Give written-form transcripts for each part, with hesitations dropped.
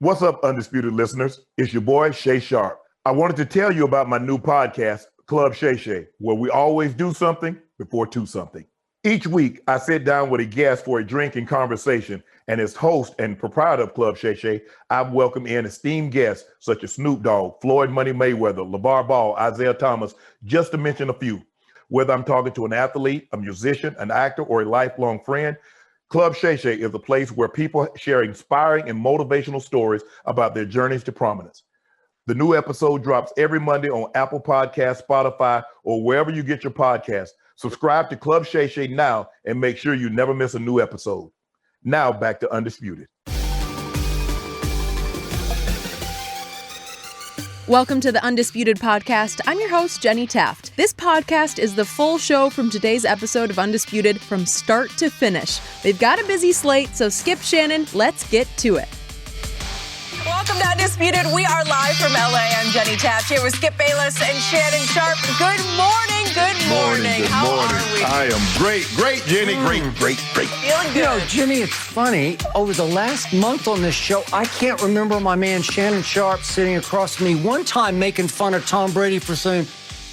What's up, Undisputed listeners? It's your boy, Sharpe. I wanted to tell you about my new podcast, Club Shay, where we always do something before two something. Each week, I sit down with a guest for a drink and conversation, and as host and proprietor of Club Shay, I've welcomed in esteemed guests such as Snoop Dogg, Floyd Money Mayweather, LeVar Ball, Isaiah Thomas, just to mention a few. Whether I'm talking to an athlete, a musician, an actor, or a lifelong friend, Club Shay is a place where people share inspiring and motivational stories about their journeys to prominence. The new episode drops every Monday on Apple Podcasts, Spotify, or wherever you get your podcasts. Subscribe to Club Shay now and make sure you never miss a new episode. Now back to Undisputed. Welcome to the Undisputed podcast. I'm your host, Jenny Taft. This podcast is the full show from today's episode of Undisputed from start to finish. We've got a busy slate, so skip Shannon. Let's get to it. Welcome to Undisputed. We are live from LA. I'm Jenny Taft here with Skip Bayless and Shannon Sharpe. Good morning. Good morning. How are we? I am great, Jenny. Great. Feeling good. You know, Jimmy, it's funny. Over the last month on this show, I can't remember my man Shannon Sharpe sitting across from me one time making fun of Tom Brady for saying,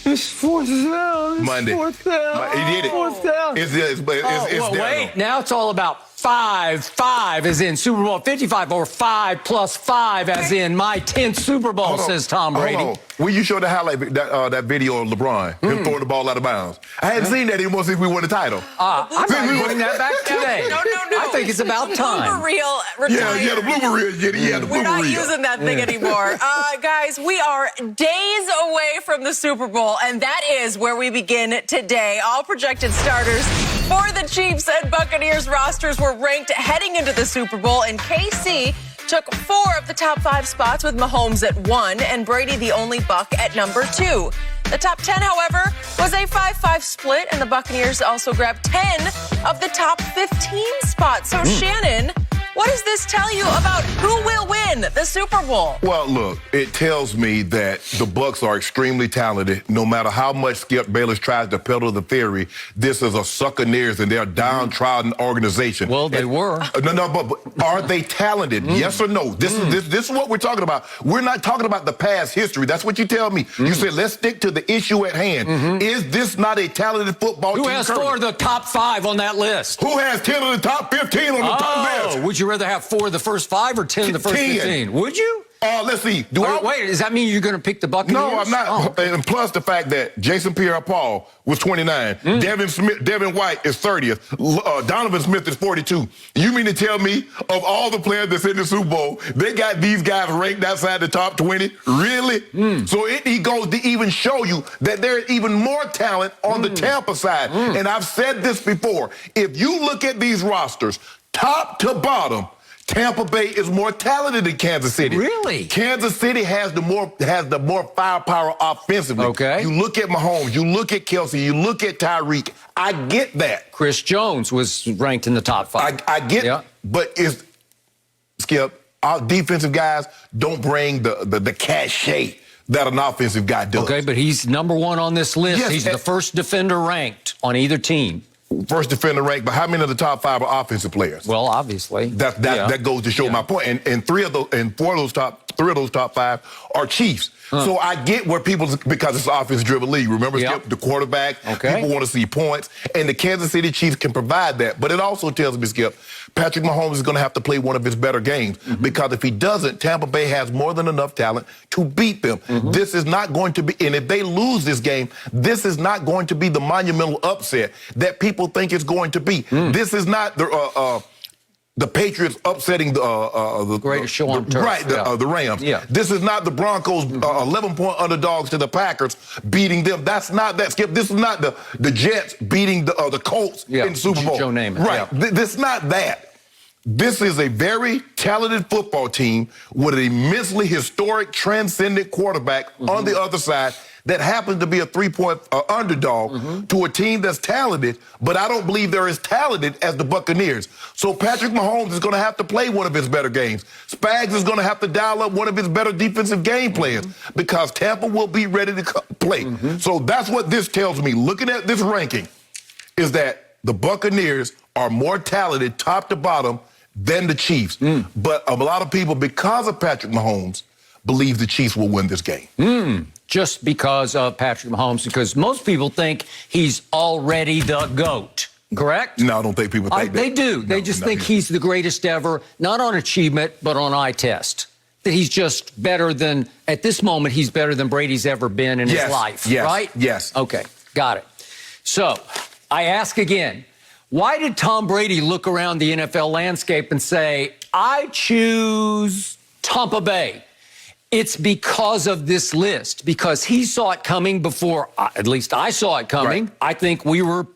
it's fourth down. Monday. Fourth down. He did it. Fourth down. It's well, wait. Now it's all about five as in Super Bowl 55, or 5 plus 5 as in my 10th Super Bowl, says Tom Brady. Hold on. Will you show the highlight, that video of LeBron, him throwing the ball out of bounds? I hadn't seen that anymore since we won the title. I'm not bring that back today. No. I think it's about time. Blooper reel retired. Yeah, the blooper reel, Jenny. Yeah, the blooper reel. We're not using that thing anymore. Guys, we are days away from the Super Bowl, and that is where we begin today. All projected starters for the Chiefs and Buccaneers rosters were ranked heading into the Super Bowl, and KC took 4 of the top 5 spots with Mahomes at 1 and Brady the only Buck at number 2. The top 10, however, was a 5-5 split, and the Buccaneers also grabbed 10 of the top 15 spots. So, Shannon, what does this tell you about who will win the Super Bowl? Well, look, it tells me that the Bucs are extremely talented. No matter how much Skip Bayless tries to peddle the theory, this is a Succaneers and they're a downtrodden organization. Well, they were. But are they talented? Yes or no? This is what we're talking about. We're not talking about the past history. That's what you tell me. You said, let's stick to the issue at hand. Is this not a talented football team? Who has 4 of the top 5 on that list? Who has 10 of the top 15 on the top list? Would you rather have 4 of the first 5 or 10 of the first 15? Would you? Let's see. Wait, does that mean you're going to pick the Buccaneers? No, I'm not. Oh. And plus the fact that Jason Pierre-Paul was 29. Devin White is 30th. Donovan Smith is 42. You mean to tell me of all the players that's in the Super Bowl, they got these guys ranked outside the top 20? Really? So it goes to even show you that there's even more talent on the Tampa side. And I've said this before. If you look at these rosters, top to bottom, Tampa Bay is more talented than Kansas City. Really? Kansas City has the more firepower offensively. Okay. You look at Mahomes, you look at Kelsey, you look at Tyreek. I get that. Chris Jones was ranked in the top 5. I get it. But Skip, our defensive guys don't bring the cachet that an offensive guy does. Okay, but he's number 1 on this list. Yes, he's the first defender ranked on either team. First defender ranked, but how many of the top 5 are offensive players? Well, obviously. That goes to show my point. And 4 of those top 5 are Chiefs. So I get where because it's an offense-driven league. Remember, Skip, the quarterback, people want to see points, and the Kansas City Chiefs can provide that. But it also tells me, Skip, Patrick Mahomes is going to have to play one of his better games because if he doesn't, Tampa Bay has more than enough talent to beat them. This is not going to be, and if they lose this game, this is not going to be the monumental upset that people think it's going to be. This is not the Patriots upsetting the greatest show on turf. Right, the Rams. Yeah. This is not the Broncos 11-point underdogs to the Packers beating them. That's not that, Skip. This is not the Jets beating the Colts in Super Bowl. Joe Namath. Right. This is not that. This is a very talented football team with an immensely historic, transcendent quarterback on the other side that happens to be a 3-point underdog to a team that's talented, but I don't believe they're as talented as the Buccaneers. So Patrick Mahomes is going to have to play one of his better games. Spags is going to have to dial up one of his better defensive game plans because Tampa will be ready to play. So that's what this tells me. Looking at this ranking is that the Buccaneers are more talented top to bottom than the Chiefs. But a lot of people, because of Patrick Mahomes, believe the Chiefs will win this game. Just because of Patrick Mahomes, because most people think he's already the GOAT. Correct? No, I don't think people think that. They do. They just think he's the greatest ever, not on achievement, but on eye test. That he's just better than, at this moment, he's better than Brady's ever been in his life, right? Yes. Okay, got it. So, I ask again, why did Tom Brady look around the NFL landscape and say, I choose Tampa Bay? It's because of this list, because he saw it coming before, at least I saw it coming. Right. I think we were,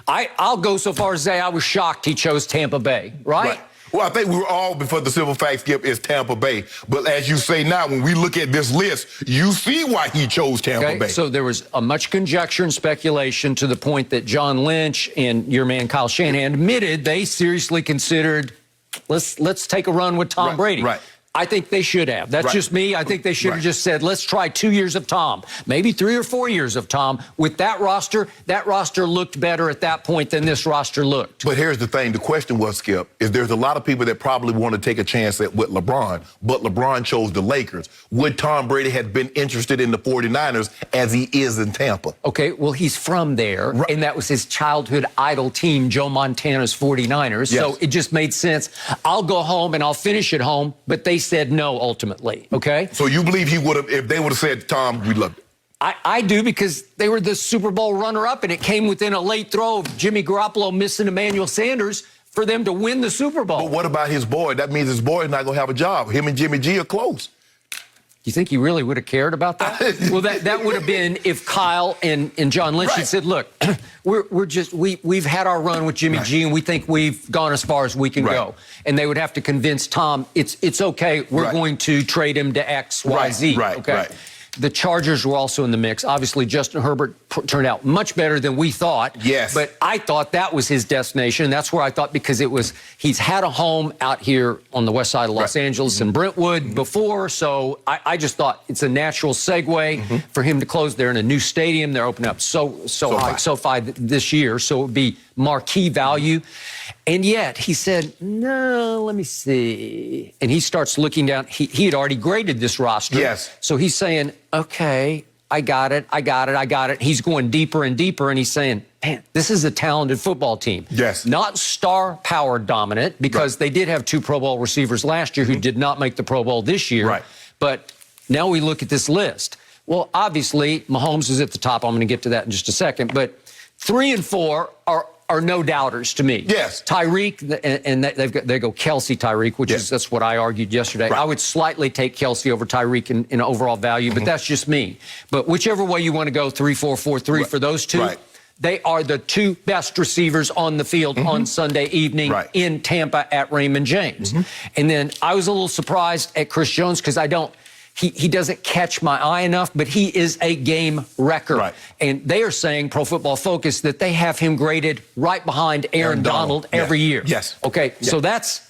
I'll go so far as to say I was shocked he chose Tampa Bay, right? Well, I think we were all, before the simple fact, Skip, is Tampa Bay. But as you say now, when we look at this list, you see why he chose Tampa Bay. So there was much conjecture and speculation to the point that John Lynch and your man Kyle Shanahan admitted they seriously considered, let's take a run with Tom Brady. Right. I think they should have. That's just me. I think they should have just said, let's try 2 years of Tom, maybe 3 or 4 years of Tom. With that roster looked better at that point than this roster looked. But here's the thing. The question was, Skip, is there's a lot of people that probably want to take a chance with LeBron, but LeBron chose the Lakers. Would Tom Brady have been interested in the 49ers as he is in Tampa? Okay, well, he's from there, and that was his childhood idol team, Joe Montana's 49ers. Yes. So it just made sense. I'll go home and I'll finish at home, but they said no ultimately, okay? So you believe he would have, if they would have said, Tom, we loved it? I do, because they were the Super Bowl runner-up, and it came within a late throw of Jimmy Garoppolo missing Emmanuel Sanders for them to win the Super Bowl. But what about his boy? That means his boy is not going to have a job. Him and Jimmy G are close. You think he really would have cared about that? Well, that would have been if Kyle and John Lynch had said, look, we've had our run with Jimmy G, and we think we've gone as far as we can go. And they would have to convince Tom, it's okay, we're going to trade him to X, Y, Z. Okay. The Chargers were also in the mix. Obviously, Justin Herbert turned out much better than we thought. Yes. But I thought that was his destination. And that's where I thought, because he's had a home out here on the west side of Los Angeles and Brentwood before. So I just thought it's a natural segue for him to close there in a new stadium. They're opening up SoFi this year. So it would be marquee value. And yet he said, no, let me see. And he starts looking down. He had already graded this roster. Yes. So he's saying, okay, I got it. He's going deeper and deeper, and he's saying, man, this is a talented football team. Yes. Not star power dominant, because they did have 2 Pro Bowl receivers last year who did not make the Pro Bowl this year. Right. But now we look at this list. Well, obviously, Mahomes is at the top. I'm going to get to that in just a second. But 3 and 4 are no doubters to me. Yes. Tyreek, and they go Kelsey Tyreek, which is, that's what I argued yesterday. I would slightly take Kelsey over Tyreek in overall value, but that's just me. But whichever way you want to go, 3-4-4-3 for those two, they are the 2 best receivers on the field on Sunday evening in Tampa at Raymond James. And then I was a little surprised at Chris Jones, because he doesn't catch my eye enough, but he is a game wrecker. And they are saying, Pro Football Focus, that they have him graded right behind Aaron Donald every year. Okay, so that's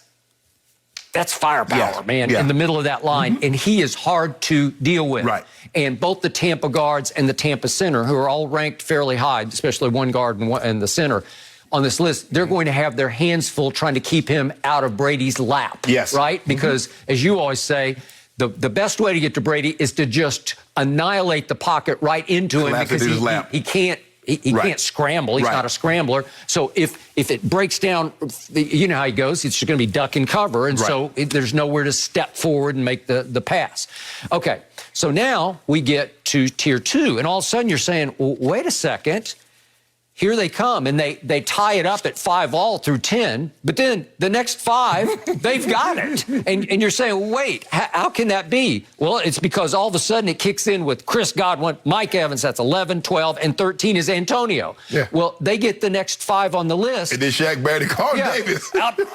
firepower, man, in the middle of that line. And he is hard to deal with. And both the Tampa guards and the Tampa center, who are all ranked fairly high, especially one guard and the center on this list, they're going to have their hands full trying to keep him out of Brady's lap. Right? Because, as you always say, the best way to get to Brady is to just annihilate the pocket right into him, because he can't can't scramble. He's not a scrambler. So if it breaks down, you know how he goes. It's just going to be duck and cover, and so there's nowhere to step forward and make the pass. Okay, so now we get to tier 2, and all of a sudden you're saying, well, wait a second. Here they come, and they tie it up at 5-all through 10, but then the next 5, they've got it. And you're saying, wait, how can that be? Well, it's because all of a sudden it kicks in with Chris Godwin, Mike Evans, that's 11, 12, and 13 is Antonio. Well, they get the next 5 on the list. And then Shaq Barrett and Carl Davis.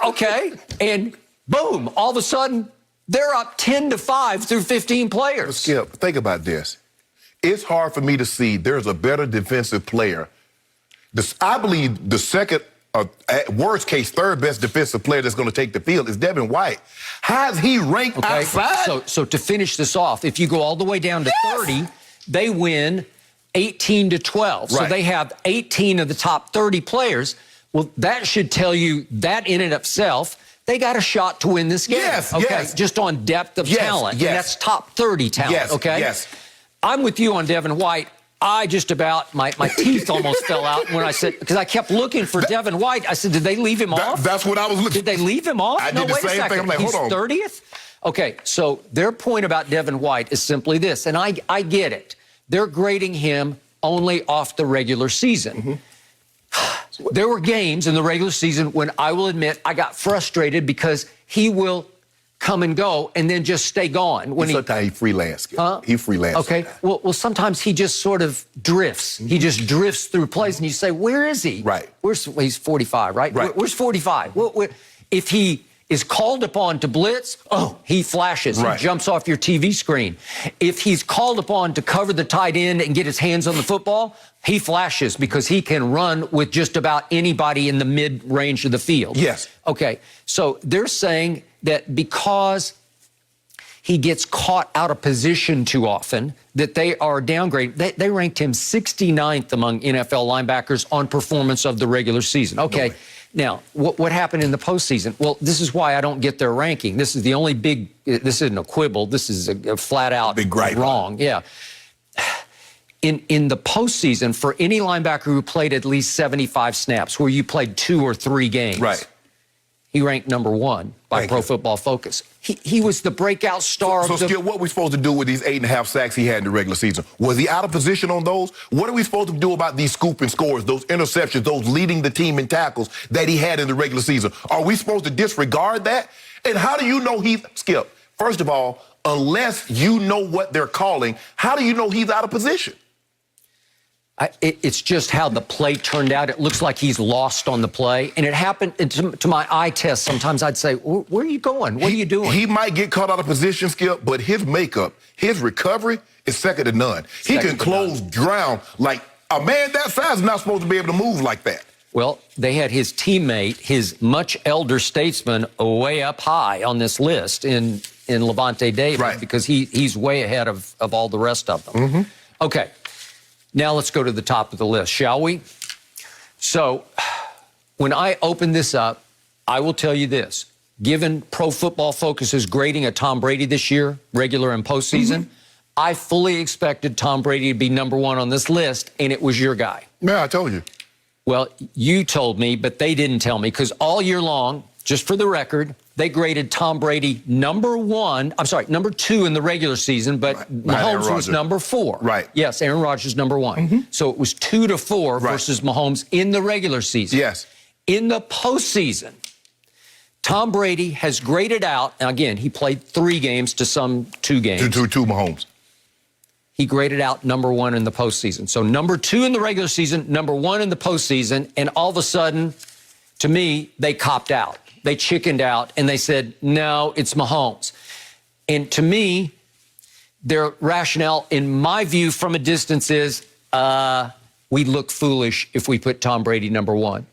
Okay, and boom, all of a sudden, they're up 10-5 through 15 players. Skip, think about this. It's hard for me to see there's a better defensive player. I believe the second, at worst case, 3rd best defensive player that's going to take the field is Devin White. How's he ranked outside? So to finish this off, if you go all the way down to 30, they win 18-12. So they have 18 of the top 30 players. Well, that should tell you that in and of itself, they got a shot to win this game. Yes, okay, yes. Just on depth of talent. Yes. And that's top 30 talent, Yes, okay? yes. I'm with you on Devin White. I just about, my teeth almost fell out when I said, because I kept looking for Devin White. I said, did they leave him off? That's what I was looking. Did they leave him off? I No, did the wait a same second. thing. I'm like, He's hold on. 30th? Okay, so their point about Devin White is simply this, and I get it. They're grading him only off the regular season. There were games in the regular season when I will admit I got frustrated because he will come and go and then just stay gone. When Sometimes he freelance. He freelance. Okay. Well, sometimes he just sort of drifts. He just drifts through plays, and you say, "Where is he?" Right. He's 45, right? Right. Where's 45? If he is called upon to blitz, he flashes. Right. He jumps off your TV screen. If he's called upon to cover the tight end and get his hands on the football, he flashes because he can run with just about anybody in the mid-range of the field. Yes. Okay. So they're saying that because he gets caught out of position too often, that they are downgrading. They ranked him 69th among NFL linebackers on performance of the regular season. Okay. No. Now, what happened in the postseason? Well, this is why I don't get their ranking. This is the only this isn't a quibble. This is a flat out big gripe. Wrong. Yeah. In the postseason, for any linebacker who played at least 75 snaps, where you played 2 or 3 games, Right. he ranked number 1 by Pro Football Focus. He was the breakout star So, of the... Skip, what are we supposed to do with these 8.5 sacks he had in the regular season? Was he out of position on those? What are we supposed to do about these scooping scores, those interceptions, those leading the team in tackles that he had in the regular season? Are we supposed to disregard that? And how do you know Skip, first of all, unless you know what they're calling, how do you know he's out of position? It's just how the play turned out. It looks like he's lost on the play. And it happened to my eye test. Sometimes I'd say, where are you going? What are you doing? He might get caught out of position, Skip, but his makeup, his recovery is second to none. He can close ground like a man that size is not supposed to be able to move like that. Well, they had his teammate, his much elder statesman, way up high on this list in Levante David, right, because he's way ahead of all the rest of them. Okay. Now let's go to the top of the list, shall we? So when I open this up, I will tell you this. Given Pro Football Focus's grading of Tom Brady this year, regular and postseason, I fully expected Tom Brady to be number 1 on this list, and it was your guy. Yeah, I told you. Well, you told me, but they didn't tell me, because all year long, just for the record, they graded Tom Brady number 2 in the regular season, but Mahomes was number 4. Right. Yes, Aaron Rodgers number 1. So it was 2-4 versus Mahomes in the regular season. Yes. In the postseason, Tom Brady has graded out, and again, he played 3 games to some 2 games. Two Mahomes. He graded out number 1 in the postseason. So number 2 in the regular season, number 1 in the postseason, and all of a sudden, to me, they copped out. They chickened out, and they said, no, it's Mahomes. And to me, their rationale, in my view, from a distance is, we look foolish if we put Tom Brady number 1.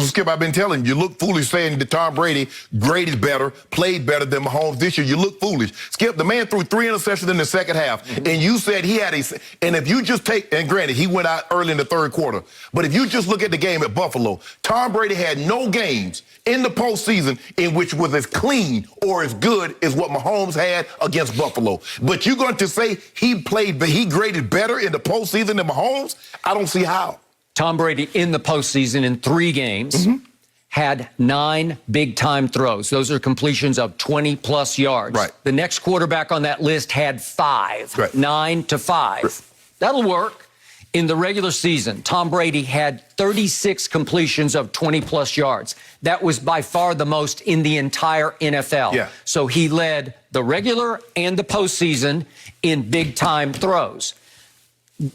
Skip, I've been telling you, look foolish saying that Tom Brady graded better, played better than Mahomes this year. You look foolish. Skip, the man threw 3 interceptions in the second half, and you said he had and if you just take, and granted, he went out early in the third quarter, but if you just look at the game at Buffalo, Tom Brady had no games in the postseason in which was as clean or as good as what Mahomes had against Buffalo. But you're going to say he graded better in the postseason than Mahomes? I don't see how. Tom Brady in the postseason in 3 games had 9 big-time throws. Those are completions of 20-plus yards. Right. The next quarterback on that list had 5, 9-5. Right. That'll work. In the regular season, Tom Brady had 36 completions of 20-plus yards. That was by far the most in the entire NFL. Yeah. So he led the regular and the postseason in big-time throws.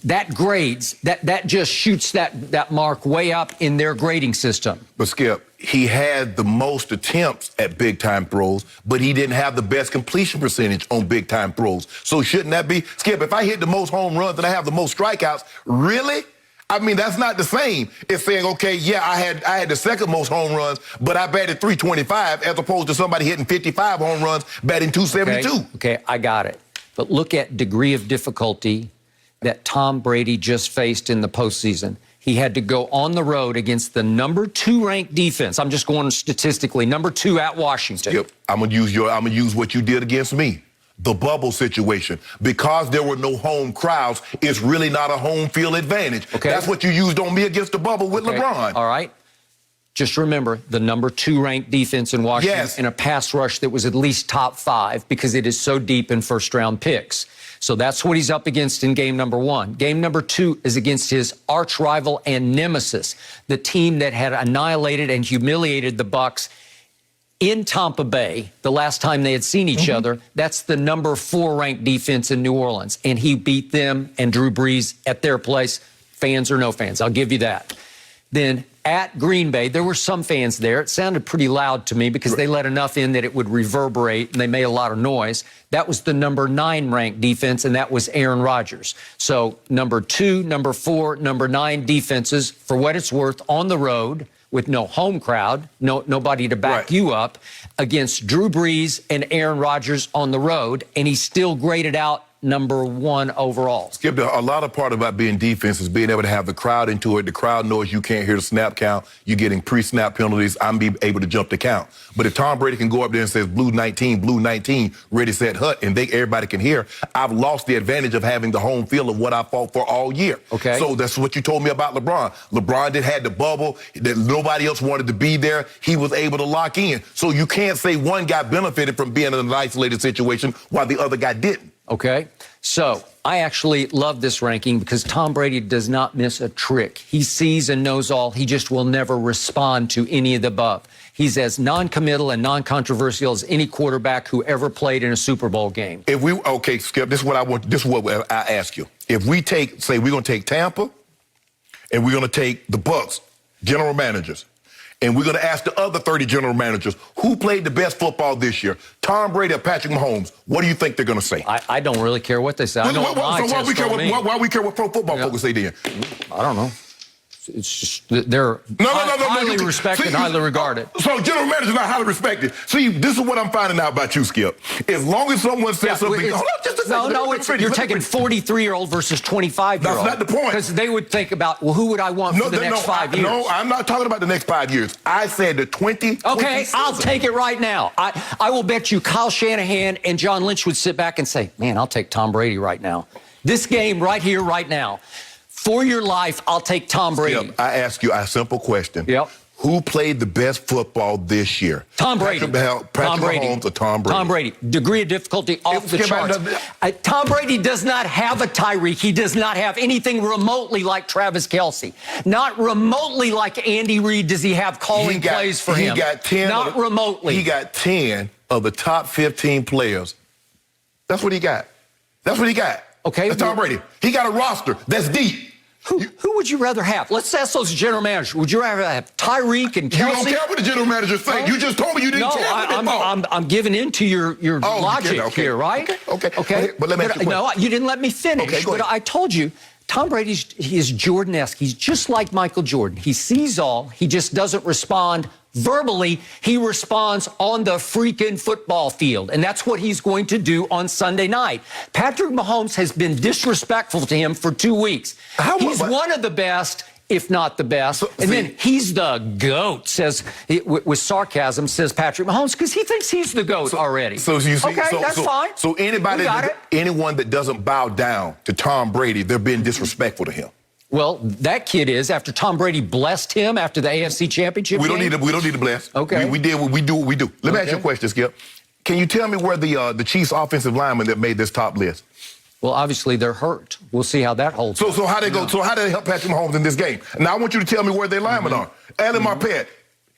That grades, that just shoots that mark way up in their grading system. But Skip, he had the most attempts at big-time throws, but he didn't have the best completion percentage on big-time throws. So shouldn't that be, Skip, if I hit the most home runs and I have the most strikeouts, really? I mean, that's not the same. It's saying, okay, yeah, I had the second most home runs, but I batted .325 as opposed to somebody hitting 55 home runs, batting .272. Okay, I got it. But look at degree of difficulty that Tom Brady just faced in the postseason. he had to go on the road against the #2 ranked defense. I'm just going statistically, #2 at Washington. Yep. I'm gonna use what you did against me. The bubble situation. Because there were no home crowds, it's really not a home field advantage. Okay. That's what you used on me against the bubble with Okay. LeBron. All right. Just remember the #2 ranked defense in Washington, Yes. and a pass rush that was at least top 5 because it is so deep in first-round picks. So that's what he's up against in game #1. Game #2 is against his arch rival and nemesis, the team that had annihilated and humiliated the Bucs in Tampa Bay the last time they had seen each other. That's the #4 ranked defense in New Orleans, and he beat them and Drew Brees at their place, fans or no fans. I'll give you that. Then at Green Bay, there were some fans there. It sounded pretty loud to me because they let enough in that it would reverberate, and they made a lot of noise. That was the #9 ranked defense, and that was Aaron Rodgers. So #2, #4, #9 defenses, for what it's worth, on the road with no home crowd, nobody to back you up, against Drew Brees and Aaron Rodgers on the road, and he still graded out #1 overall. Skip, a lot of part about being defense is being able to have the crowd into it. The crowd knows you can't hear the snap count. You're getting pre-snap penalties. I'm be able to jump the count. But if Tom Brady can go up there and says blue 19, ready, set, hut, and everybody can hear, I've lost the advantage of having the home field of what I fought for all year. Okay. So that's what you told me about LeBron. LeBron had the bubble that nobody else wanted to be there. He was able to lock in. So you can't say one guy benefited from being in an isolated situation while the other guy didn't. Okay, so I actually love this ranking because Tom Brady does not miss a trick. He sees and knows all. He just will never respond to any of the above. He's as non-committal and non-controversial as any quarterback who ever played in a Super Bowl game. Okay, Skip, this is what I ask you. If we say we're going to take Tampa and we're going to take the Bucs, general managers, and we're going to ask the other 30 general managers who played the best football this year, Tom Brady or Patrick Mahomes, what do you think they're going to say? I don't really care what they say. I know why we care what pro football folks say then? I don't know. It's just they're highly respected, highly regarded. So general managers are not highly respected. See, this is what I'm finding out about you, Skip. As long as someone says something, hold on, just a second. You're taking 43-year-old versus 25-year-old. That's not the point. Because they would think about, well, who would I want for the next 5 years? No, I'm not talking about the next 5 years. I said the 20. Okay, I'll take it right now. I will bet you Kyle Shanahan and John Lynch would sit back and say, man, I'll take Tom Brady right now. This game right here, right now. For your life, I'll take Tom Brady. Yep, I ask you a simple question. Yep. Who played the best football this year? Tom Brady. Patrick Mahomes or Tom Brady? Tom Brady. Degree of difficulty off the charts. Tom Brady does not have a Tyreek. He does not have anything remotely like Travis Kelce. Not remotely like Andy Reid does he have calling plays for him. He got 10. Not remotely. He got 10 of the top 15 players. That's what he got. That's what he got. Okay. That's Tom Brady. He got a roster that's deep. Who would you rather have? Let's ask those general managers. Would you rather have Tyreek and Kelce? You don't care what the general managers think. You just told me you didn't care what they thought. I'm giving into your logic here, right? Okay. But let me ask you a question. No, you didn't let me finish. Okay, go ahead. But I told you, Tom Brady is Jordan-esque. He's just like Michael Jordan. He sees all. He just doesn't respond verbally. He responds on the freaking football field. And that's what he's going to do on Sunday night. Patrick Mahomes has been disrespectful to him for 2 weeks. He's one of the best, if not the best. Then he's the GOAT, with sarcasm, says Patrick Mahomes, because he thinks he's the GOAT already. So you see, that's fine. So anyone that doesn't bow down to Tom Brady, they're being disrespectful to him. Well, that kid is, after Tom Brady blessed him after the AFC Championship game. We don't need to bless. Okay. We do what we do. Let me ask you a question, Skip. Can you tell me where the Chiefs offensive linemen that made this top list? Well, obviously they're hurt. We'll see how that holds. So how they go? So how did they help Patrick Mahomes in this game? Now I want you to tell me where their linemen are. Alan Marpet,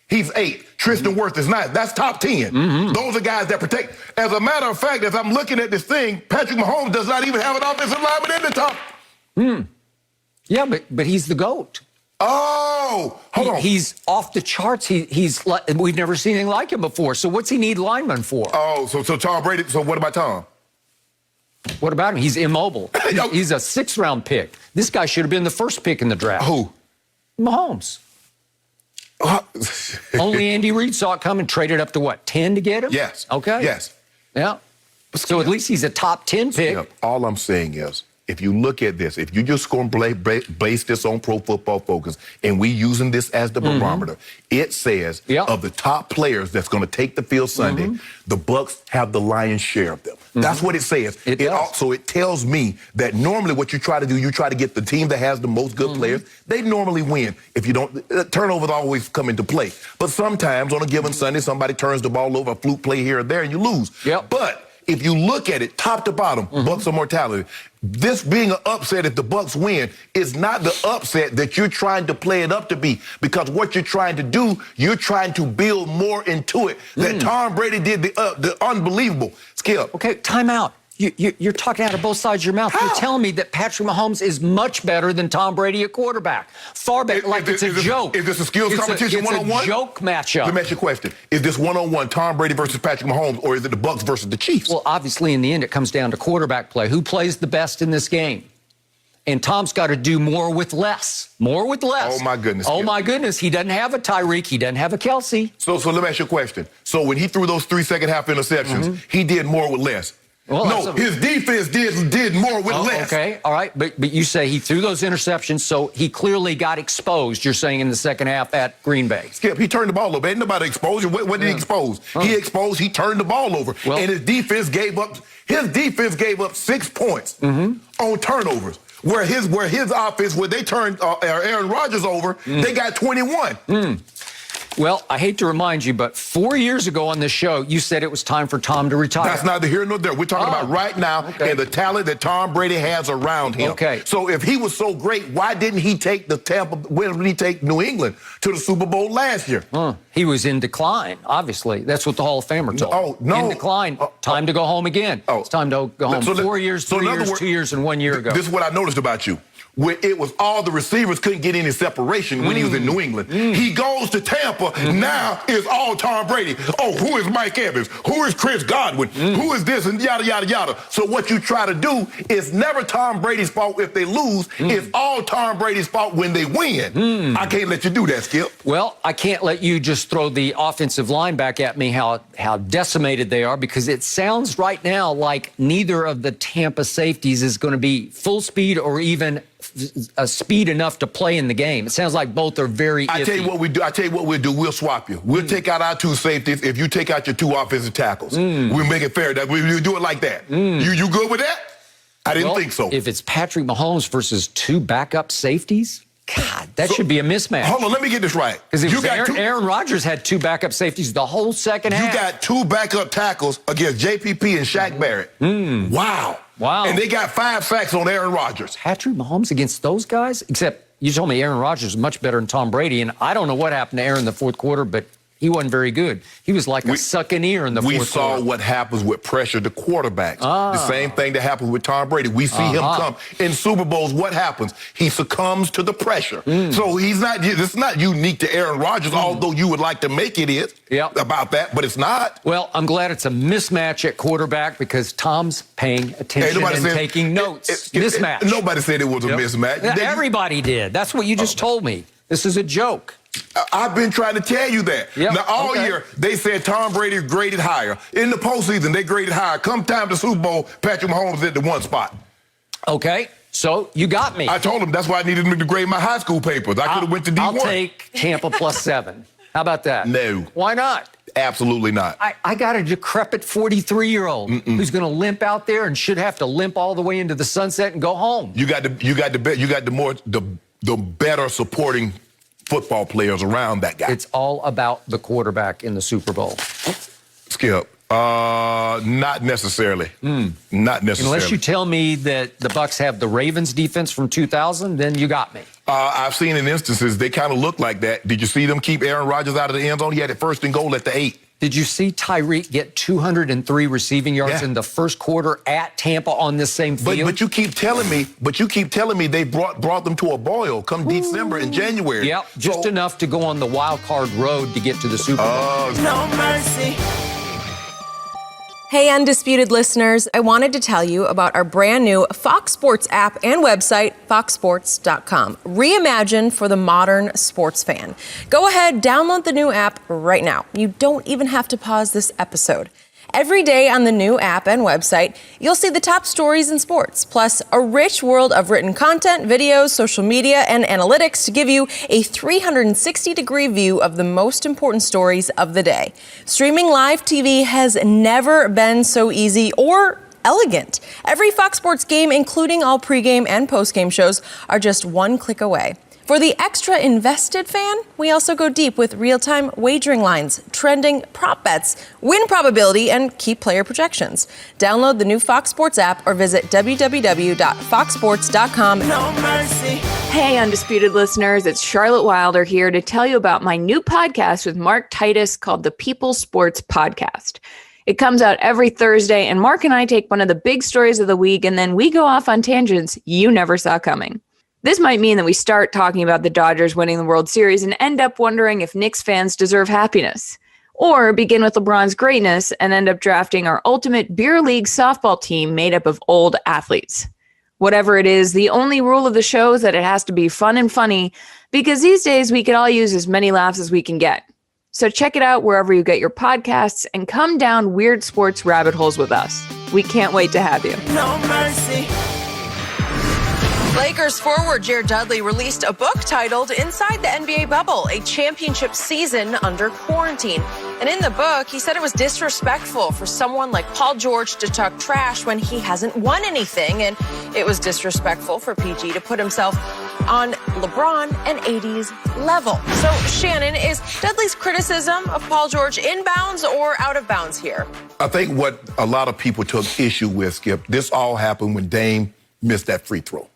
he's 8. Tristan Wirth is 9. That's top 10. Those are guys that protect. As a matter of fact, as I'm looking at this thing, Patrick Mahomes does not even have an offensive lineman in the top. Yeah, but he's the GOAT. Oh, hold on. He's off the charts. We've never seen anything like him before. So what's he need linemen for? Oh, so Tom Brady. So what about Tom? What about him? He's immobile. He's a 6th-round pick. This guy should have been the first pick in the draft. Who? Mahomes. Only Andy Reid saw it coming, traded up to what, 10 to get him? Yes. Okay. Yes. Yeah. So at least he's a top 10 pick. All I'm saying is, if you look at this, if you just going to base this on Pro Football Focus, and we using this as the barometer, it says of the top players that's going to take the field Sunday, the Bucs have the lion's share of them. That's what it says. So it tells me that normally what you try to do, you try to get the team that has the most good players. They normally win. If you don't, turnovers always come into play. But sometimes on a given Sunday, somebody turns the ball over, a fluke play here or there, and you lose. But if you look at it top to bottom, Bucs are mortality. This being an upset if the Bucs win is not the upset that you're trying to play it up to be, because what you're trying to do, you're trying to build more into it. That Tom Brady did the unbelievable. Skip. Okay, time out. You're talking out of both sides of your mouth. How? You're telling me that Patrick Mahomes is much better than Tom Brady at quarterback. Far better, it's a joke. Is this a skills competition one-on-one? It's a joke matchup. Let me ask you a question. Is this one-on-one Tom Brady versus Patrick Mahomes, or is it the Bucs versus the Chiefs? Well, obviously, in the end, it comes down to quarterback play. Who plays the best in this game? And Tom's got to do more with less. More with less. Oh, my goodness. Oh, my goodness. He doesn't have a Tyreek. He doesn't have a Kelsey. So let me ask you a question. So when he threw those 3 second-half interceptions, he did more with less. Well, no, his defense did more with less. Okay, all right. But you say he threw those interceptions, so he clearly got exposed, you're saying, in the second half at Green Bay. Skip, he turned the ball over. Ain't nobody exposed him. What did he expose? He exposed, he turned the ball over. And his defense gave up 6 points on turnovers. Where his offense, where they turned Aaron Rodgers over, they got 21. Well, I hate to remind you, but 4 years ago on this show, you said it was time for Tom to retire. That's neither here nor there. We're talking about right now and the talent that Tom Brady has around him. Okay. So if he was so great, why didn't he take where did he take New England to the Super Bowl last year? He was in decline, obviously. That's what the Hall of Famer told. Oh, no. In decline. Time to go home again. It's time to go home. 4 years, 3 years, 2 years, and 1 year ago. This is what I noticed about you. When it was all the receivers couldn't get any separation when he was in New England. He goes to Tampa, now it's all Tom Brady. Oh, who is Mike Evans? Who is Chris Godwin? Who is this? And yada, yada, yada. So what you try to do is never Tom Brady's fault if they lose. It's all Tom Brady's fault when they win. I can't let you do that, Skip. Well, I can't let you just throw the offensive line back at me, how decimated they are, because it sounds right now like neither of the Tampa safeties is going to be full speed or even speed enough to play in the game. It sounds like both are very iffy. I tell you what we'll do. We'll swap you. We'll take out our 2 safeties if you take out your 2 offensive tackles. We'll make it fair. We'll do it like that. You good with that? I didn't think so. If it's Patrick Mahomes versus 2 backup safeties, God, that should be a mismatch. Hold on, let me get this right. Because Aaron Rodgers had 2 backup safeties the whole second half. You got 2 backup tackles against JPP and Shaq Barrett. Wow. And they got 5 sacks on Aaron Rodgers. Patrick Mahomes against those guys? Except you told me Aaron Rodgers is much better than Tom Brady, and I don't know what happened to Aaron in the fourth quarter, but he wasn't very good. He was like a sucking ear in the fourth quarter. We saw what happens with pressure to quarterbacks. The same thing that happens with Tom Brady. We see him come. In Super Bowls, what happens? He succumbs to the pressure. So it's not unique to Aaron Rodgers, although you would like to make it is about that, but it's not. Well, I'm glad it's a mismatch at quarterback because Tom's paying attention and taking notes. Mismatch. Nobody said it was a mismatch. Everybody did. That's what you just told me. This is a joke. I've been trying to tell you that. Now, all year, they said Tom Brady graded higher. In the postseason, they graded higher. Come time to Super Bowl, Patrick Mahomes at the 1 spot. Okay, so you got me. I told him that's why I needed him to grade my high school papers. I could have went to D1. I'll take Tampa +7. How about that? No. Why not? Absolutely not. I got a decrepit 43-year-old who's going to limp out there and should have to limp all the way into the sunset and go home. You got the better supporting football players around that guy. It's all about the quarterback in the Super Bowl. Skip, not necessarily. Not necessarily. Unless you tell me that the Bucs have the Ravens defense from 2000, then you got me. I've seen in instances they kind of look like that. Did you see them keep Aaron Rodgers out of the end zone? He had it 1st and goal at the 8. Did you see Tyreek get 203 receiving yards in the first quarter at Tampa on this same field? But you keep telling me they brought them to a boil come December and January. Yep, just enough to go on the wild card road to get to the Super Bowl. No mercy. Hey, Undisputed listeners, I wanted to tell you about our brand new Fox Sports app and website, foxsports.com. Reimagined for the modern sports fan. Go ahead, download the new app right now. You don't even have to pause this episode. Every day on the new app and website, you'll see the top stories in sports, plus a rich world of written content, videos, social media, and analytics to give you a 360-degree view of the most important stories of the day. Streaming live TV has never been so easy or elegant. Every Fox Sports game, including all pregame and postgame shows, are just one click away. For the extra invested fan, we also go deep with real-time wagering lines, trending prop bets, win probability, and key player projections. Download the new Fox Sports app or visit www.foxsports.com. No mercy. Hey, Undisputed listeners, it's Charlotte Wilder here to tell you about my new podcast with Mark Titus called the People Sports Podcast. It comes out every Thursday, and Mark and I take one of the big stories of the week, and then we go off on tangents you never saw coming. This might mean that we start talking about the Dodgers winning the World Series and end up wondering if Knicks fans deserve happiness. Or begin with LeBron's greatness and end up drafting our ultimate beer league softball team made up of old athletes. Whatever it is, the only rule of the show is that it has to be fun and funny, because these days we could all use as many laughs as we can get. So check it out wherever you get your podcasts and come down weird sports rabbit holes with us. We can't wait to have you. No mercy. Lakers forward Jared Dudley released a book titled Inside the NBA Bubble, a championship season under quarantine. And in the book, he said it was disrespectful for someone like Paul George to talk trash when he hasn't won anything. And it was disrespectful for PG to put himself on LeBron and AD's level. So, Shannon, is Dudley's criticism of Paul George in bounds or out of bounds here? I think what a lot of people took issue with, Skip, this all happened when Dame missed that free throw.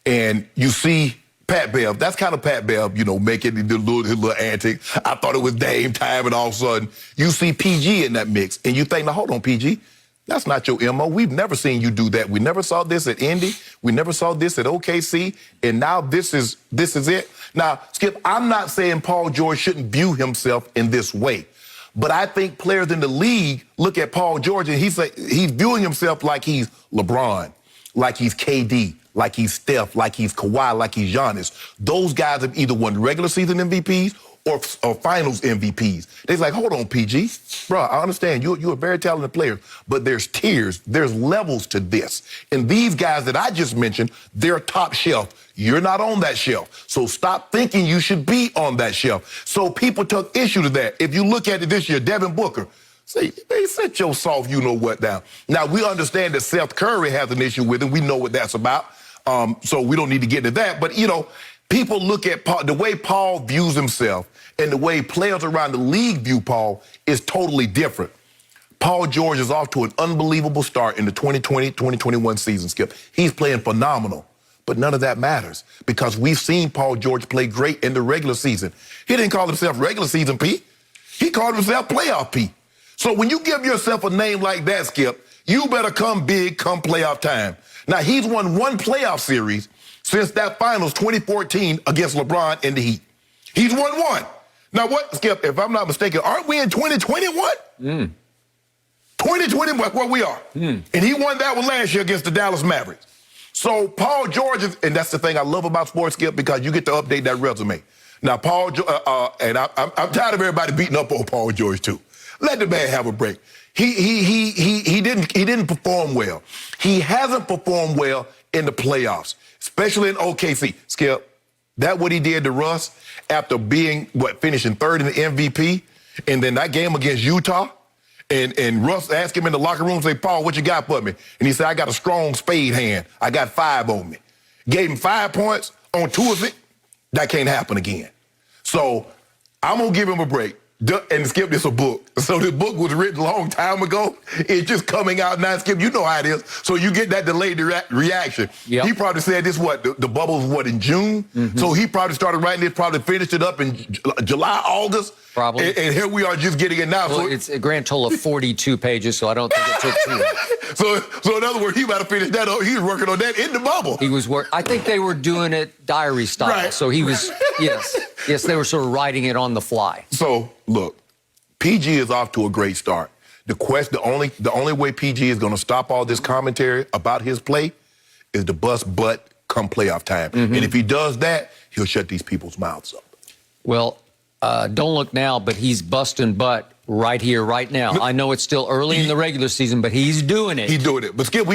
And you see Pat Bev, that's kind of Pat Bev, making his little antics. I thought it was Dame time, and all of a sudden, you see PG in that mix. And you think, now, hold on, PG. That's not your MO. We've never seen you do that. We never saw this at Indy. We never saw this at OKC. And now this is it. Now, Skip, I'm not saying Paul George shouldn't view himself in this way. But I think players in the league look at Paul George and he's viewing himself like he's LeBron, like he's KD, like he's Steph, like he's Kawhi, like he's Giannis. Those guys have either won regular season MVPs or finals MVPs. They're like, hold on, PG. Bro, I understand. You're a very talented player, but there's tiers, there's levels to this. And these guys that I just mentioned, they're top shelf. You're not on that shelf. So stop thinking you should be on that shelf. So people took issue to that. If you look at it this year, Devin Booker, say, hey, set your soft you-know-what down. Now, we understand that Seth Curry has an issue with it. We know what that's about. So we don't need to get into that. But, people look at Paul, the way Paul views himself and the way players around the league view Paul is totally different. Paul George is off to an unbelievable start in the 2020-2021 season, Skip. He's playing phenomenal. But none of that matters because we've seen Paul George play great in the regular season. He didn't call himself regular season P. He called himself playoff P. So when you give yourself a name like that, Skip, you better come big come playoff time. Now, he's won one playoff series since that finals 2014 against LeBron and the Heat. He's won one. Now, what, Skip, if I'm not mistaken, aren't we in 2021? 2020, where we are. And he won that one last year against the Dallas Mavericks. So Paul George is, and that's the thing I love about sports, Skip, because you get to update that resume. Now, Paul, and I'm tired of everybody beating up on Paul George, too. Let the man have a break. He didn't perform well. He hasn't performed well in the playoffs, especially in OKC. Skip, that what he did to Russ after finishing third in the MVP, and then that game against Utah, and Russ asked him in the locker room, say, Paul, what you got for me? And he said, I got a strong spade hand. I got 5 on me. Gave him 5 points on 2 of it. That can't happen again. So I'm going to give him a break. And Skip, this a book. So this book was written a long time ago. It's just coming out now, Skip. You know how it is. So you get that delayed reaction. Yep. He probably said this, the bubble was in June? So he probably started writing it, probably finished it up in July, August. Probably. And here we are just getting it now. Well, so it's a grand total of 42 pages, so I don't think it took too long. So in other words, he about to finish that up. He was working on that in the bubble. He was I think they were doing it diary style. Right. So he was, yes, they were sort of writing it on the fly. So, look, PG is off to a great start. The only way PG is going to stop all this commentary about his play is to bust butt come playoff time. And if he does that, he'll shut these people's mouths up. Well, don't look now, but he's busting butt right here, right now. I know it's still early in the regular season, but he's doing it. He's doing it. But Skip,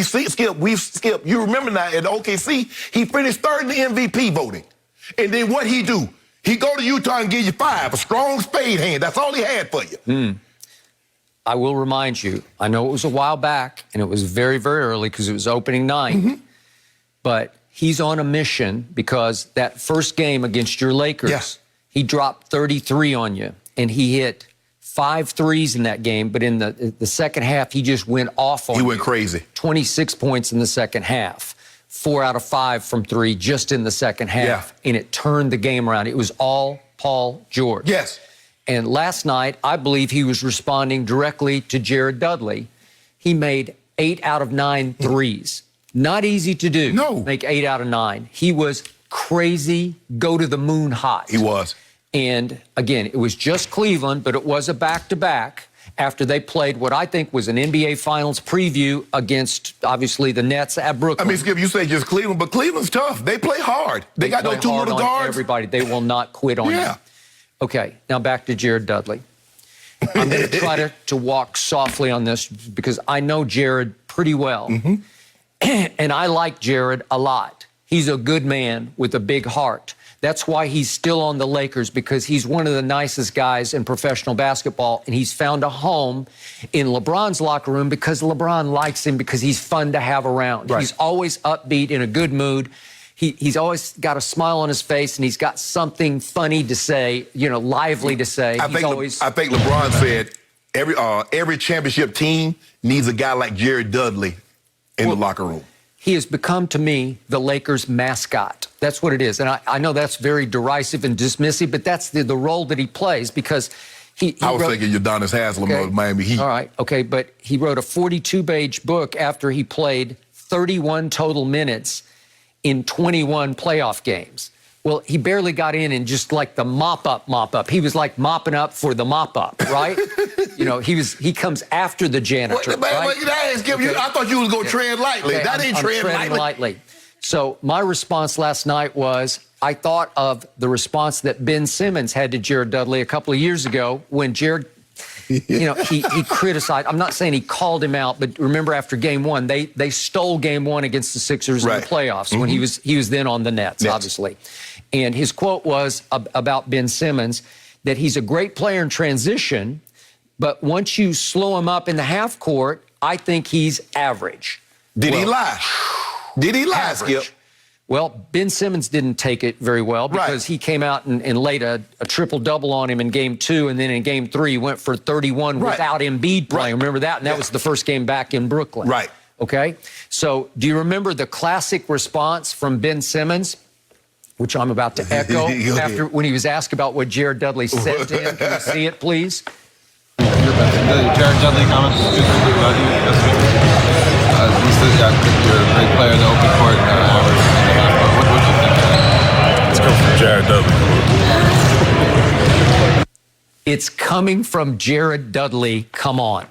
Skip, you remember now at OKC, he finished third in the MVP voting. And then what he do? He go to Utah and give you 5, a strong spade hand. That's all he had for you. I will remind you, I know it was a while back, and it was very, very early because it was opening night. But he's on a mission because that first game against your Lakers, he dropped 33 on you, and he hit 5 threes in that game. But in the second half, he just went off on you. He went crazy. 26 points in the second half. 4 out of 5 from 3 just in the second half. And it turned the game around. It was all Paul George. Yes. And last night, I believe he was responding directly to Jared Dudley. He made 8 out of 9 threes. Not easy to do. No. Make 8 out of 9. He was crazy, go to the moon hot. He was. And again, it was just Cleveland, but it was a back-to-back after they played what I think was an NBA Finals preview against, obviously, the Nets at Brooklyn. I mean, Skip, you say just Cleveland, but Cleveland's tough. They play hard. They got those 2 little guards. Everybody, they will not quit on you. Okay, now back to Jared Dudley. I'm going to try to walk softly on this because I know Jared pretty well. And I like Jared a lot. He's a good man with a big heart. That's why he's still on the Lakers, because he's one of the nicest guys in professional basketball, and he's found a home in LeBron's locker room because LeBron likes him, because he's fun to have around. He's always upbeat, in a good mood. He's always got a smile on his face, and he's got something funny to say, you know, lively to say. I think LeBron said every championship team needs a guy like Jared Dudley in the locker room. He has become, to me, the Lakers' mascot. That's what it is. And I know that's very derisive and dismissive, but that's the role that he plays, because I was thinking Udonis Haslem of Miami Heat. All right, okay, but he wrote a 42-page book after he played 31 total minutes in 21 playoff games. Well, he barely got in just like the mop-up. He was like mopping up for the mop-up, right? You know, he comes after the janitor, right? I thought you was going to tread lightly. Okay, That ain't treading lightly. So my response last night was, I thought of the response that Ben Simmons had to Jared Dudley a couple of years ago when Jared, you know, he criticized. I'm not saying he called him out, but remember after Game 1, they stole Game 1 against the Sixers in the playoffs when he was then on the Nets, obviously. And his quote was about Ben Simmons, that he's a great player in transition, but once you slow him up in the half court, I think he's average. Did he lie? Did he lie, Skip? Well, Ben Simmons didn't take it very well, because he came out and laid a triple-double on him in Game 2, and then in Game 3 he went for 31 without Embiid playing. Remember that? And that was the first game back in Brooklyn. Okay? So do you remember the classic response from Ben Simmons, which I'm about to echo, after when he was asked about what Jared Dudley said to him? Can you see it, please? Jared Dudley comments about you yesterday. He says, I think you're a great player in the open court. What do you think of that? It's coming from Jared Dudley. It's coming from Jared Dudley. Come on.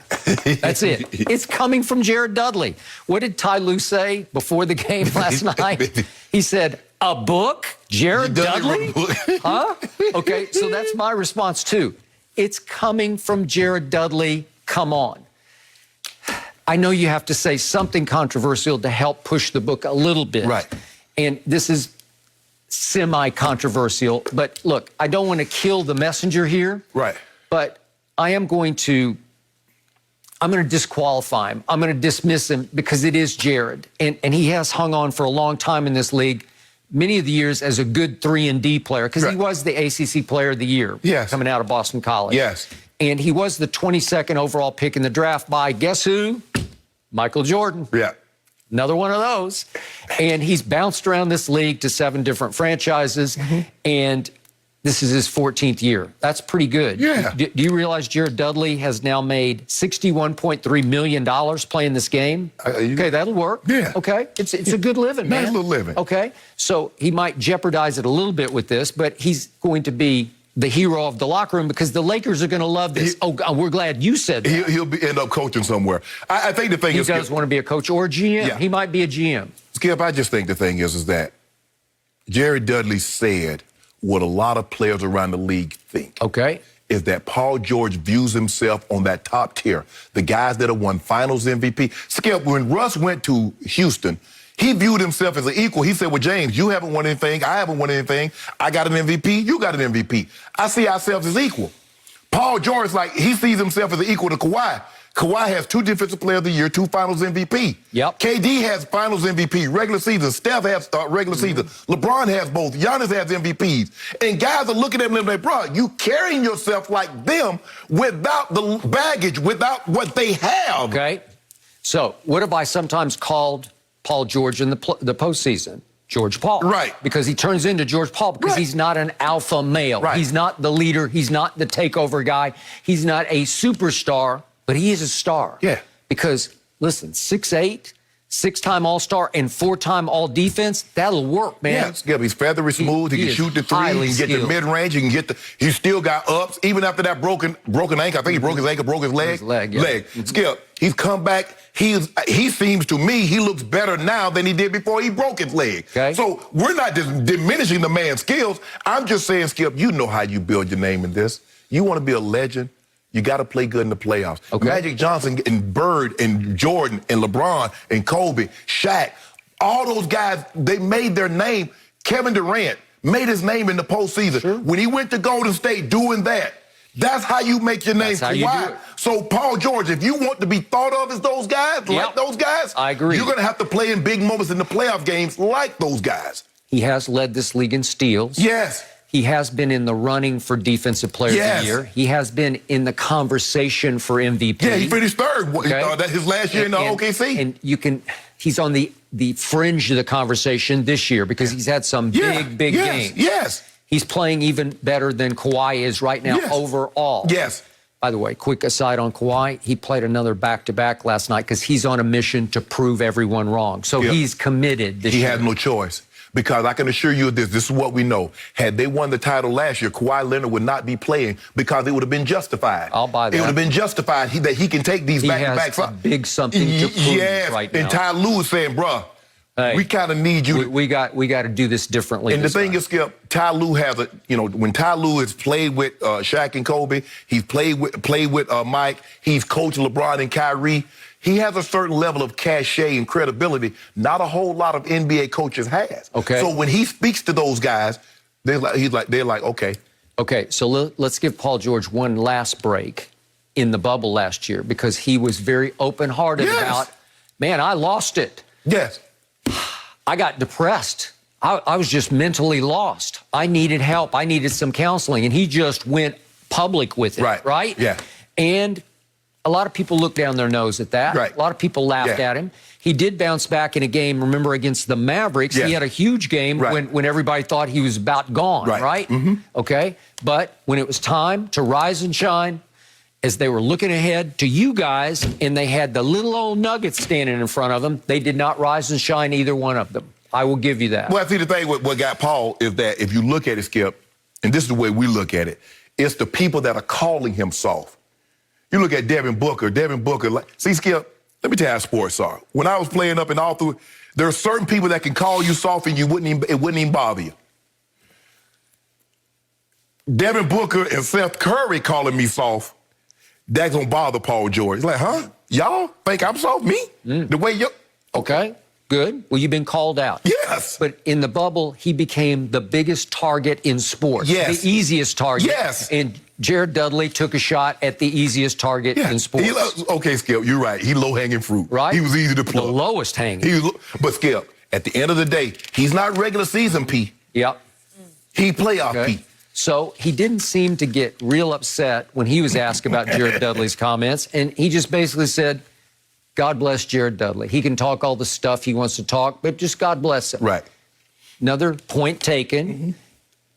That's it. It's coming from Jared Dudley. What did Ty Lue say before the game last night? He said, a book? Jared Dudley? Huh? Okay, so that's my response, too. It's coming from Jared Dudley. Come on. I know you have to say something controversial to help push the book a little bit. And this is semi-controversial, but look, I don't want to kill the messenger here. But I am going to disqualify him. I'm going to dismiss him because it is Jared. And he has hung on for a long time in this league, many of the years as a good 3-and-D player, because he was the ACC Player of the Year coming out of Boston College. And he was the 22nd overall pick in the draft by, guess who? Michael Jordan. Another one of those. And he's bounced around this league to 7 different franchises, and this is his 14th year. That's pretty good. Do you realize Jared Dudley has now made $61.3 million playing this game? Okay, that'll work. Okay, it's a good living, man. Nice little living. Okay, so he might jeopardize it a little bit with this, but he's going to be the hero of the locker room because the Lakers are going to love this. We're glad you said that. He'll end up coaching somewhere. I think the thing is... He does want to be a coach or a GM. He might be a GM. Skip, I just think the thing is that Jared Dudley said what a lot of players around the league think. is that Paul George views himself on that top tier. The guys that have won finals MVP. Skip, when Russ went to Houston, he viewed himself as an equal. He said, well, James, you haven't won anything. I haven't won anything. I got an MVP. You got an MVP. I see ourselves as equal. Paul George, like, he sees himself as an equal to Kawhi. Kawhi has 2 Defensive Player of the Year, 2 Finals MVP. Yep. KD has Finals MVP, regular season. Steph has regular season. LeBron has both. Giannis has MVPs. And guys are looking at them like, bro, you carrying yourself like them without the baggage, without what they have. Okay. So what have I sometimes called Paul George in the postseason? George Paul. Right. Because he turns into George Paul because he's not an alpha male. Right. He's not the leader. He's not the takeover guy. He's not a superstar, but he is a star. Yeah. Because, listen, 6'8", 6-time All-Star, and 4-time All-Defense, that'll work, man. Yeah, he's feathery smooth. He can shoot the 3. He can get the mid-range. He can get the. He still got ups. Even after that broken ankle, I think he broke his ankle, broke his leg. Skip. He's come back. He seems to me he looks better now than he did before he broke his leg. Okay. So we're not diminishing the man's skills. I'm just saying, Skip, you know how you build your name in this. You want to be a legend, you got to play good in the playoffs. Okay. Magic Johnson and Bird and Jordan and LeBron and Kobe, Shaq, all those guys, they made their name. Kevin Durant made his name in the postseason. Sure. When he went to Golden State doing that, that's how you make your name. That's how you do it. So, Paul George, if you want to be thought of as those guys, like those guys, I agree. You're going to have to play in big moments in the playoff games like those guys. He has led this league in steals. Yes. He has been in the running for Defensive Player of the Year. He has been in the conversation for MVP. Yeah, he finished third. Okay? That's his last year in the OKC. And he's on the fringe of the conversation this year because he's had some big games. Yes. He's playing even better than Kawhi is right now overall. Yes. By the way, quick aside on Kawhi, he played another back-to-back last night because he's on a mission to prove everyone wrong. So he's committed this year. He had no choice. Because I can assure you this is what we know. Had they won the title last year, Kawhi Leonard would not be playing because it would have been justified. I'll buy that. It would have been justified that he can take these back-to-back. He has a big something to prove right now. And Ty Lue is saying, bruh, we kind of need you. We got to do this differently. And the thing is, Skip, Ty Lue has when Ty Lue has played with Shaq and Kobe, he's played with Mike, he's coached LeBron and Kyrie. He has a certain level of cachet and credibility not a whole lot of NBA coaches has. Okay. So when he speaks to those guys, they're like, okay. Okay, so let's give Paul George one last break in the bubble last year because he was very open-hearted about, man, I lost it. Yes. I got depressed. I was just mentally lost. I needed help. I needed some counseling. And he just went public with it, right? Yeah. And a lot of people looked down their nose at that. Right. A lot of people laughed at him. He did bounce back in a game, remember, against the Mavericks. He had a huge game when everybody thought he was about gone, right? Mm-hmm. Okay? But when it was time to rise and shine, as they were looking ahead to you guys, and they had the little old Nuggets standing in front of them, they did not rise and shine, either one of them. I will give you that. Well, I see the thing with what got Paul is that if you look at it, Skip, and this is the way we look at it, it's the people that are calling him soft. You look at Devin Booker. See, Skip, let me tell you how sports are. When I was playing up and all through, there are certain people that can call you soft and it wouldn't even bother you. Devin Booker and Seth Curry calling me soft, that's gonna bother Paul George. He's like, huh? Y'all think I'm soft? Me? The way you... Okay, good. Well, you've been called out. Yes. But in the bubble, he became the biggest target in sports. Yes. The easiest target. Yes. And Jared Dudley took a shot at the easiest target in sports. Okay, Skip, you're right. He low-hanging fruit. Right. He was easy to plug. The lowest hanging. But Skip, at the end of the day, he's not regular season P. Yep. He playoff P. So he didn't seem to get real upset when he was asked about Jared Dudley's comments, and he just basically said, God bless Jared Dudley. He can talk all the stuff he wants to talk, but just God bless him. Right. Another point taken. Mm-hmm.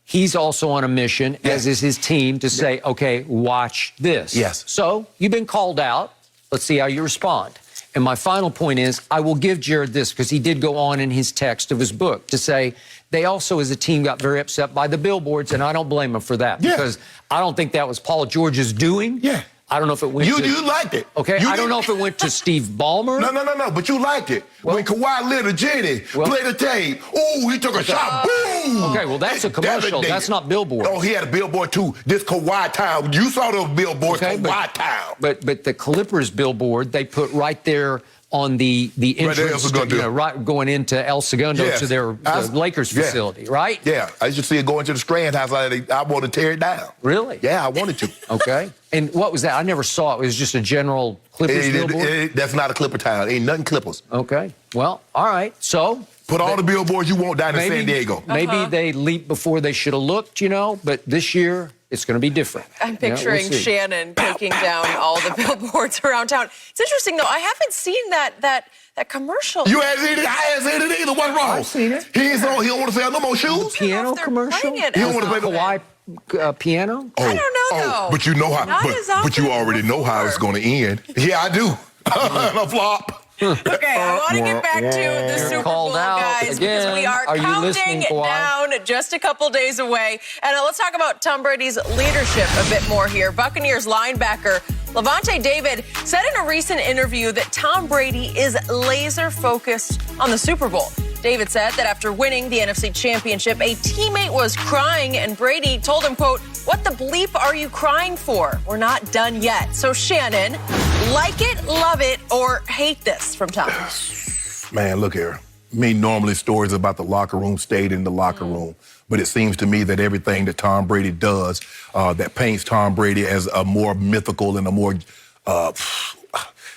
He's also on a mission, as is his team, to say, okay, watch this. Yes. So you've been called out. Let's see how you respond. And my final point is, I will give Jared this, because he did go on in his text of his book to say they also, as a team, got very upset by the billboards, and I don't blame them for that, because I don't think that was Paul George's doing. Yeah. I don't know if it went to... You liked it. Okay, I don't know if it went to Steve Ballmer. No, but you liked it. When Kawhi Leonard, Jenny, played the tape. Ooh, he took a shot. Boom! Okay, well, that's a commercial. That's not billboard. Oh, he had a billboard, too. This Kawhi Town. You saw those billboards, Kawhi Town. But the Clippers billboard, they put right there on the entrance, right going into El Segundo to their Lakers facility, right? Yeah, I used to see it going to the Strand House. I want to tear it down. Really? Yeah, I wanted to. Okay. And what was that? I never saw it. It was just a general Clippers billboard? That's not a Clipper town. Ain't nothing Clippers. Okay. Well, all right. So... Put all the billboards you want down in San Diego. Maybe they leaped before they should have looked, but this year it's going to be different. I'm picturing Shannon taking down all the billboards around town. It's interesting, though. I haven't seen that commercial. You haven't seen it? I haven't seen it either. What's wrong? I've seen it. He don't want to sell no more shoes? The piano commercial? He don't want to play the Kawhi piano? I don't know, though. But you know how. But you already know how it's going to end. Yeah, I do. A flop. Okay, I want to get back to the Super Bowl, guys, because we are counting down just a couple days away. And let's talk about Tom Brady's leadership a bit more here. Buccaneers linebacker Lavonte David said in a recent interview that Tom Brady is laser-focused on the Super Bowl. David said that after winning the NFC Championship, a teammate was crying, and Brady told him, quote, "What the bleep are you crying for? We're not done yet." So, Shannon, like it, love it, or hate this from Tom? Man, look here. Normally stories about the locker room stayed in the locker room. But it seems to me that everything that Tom Brady does that paints Tom Brady as a more mythical and a more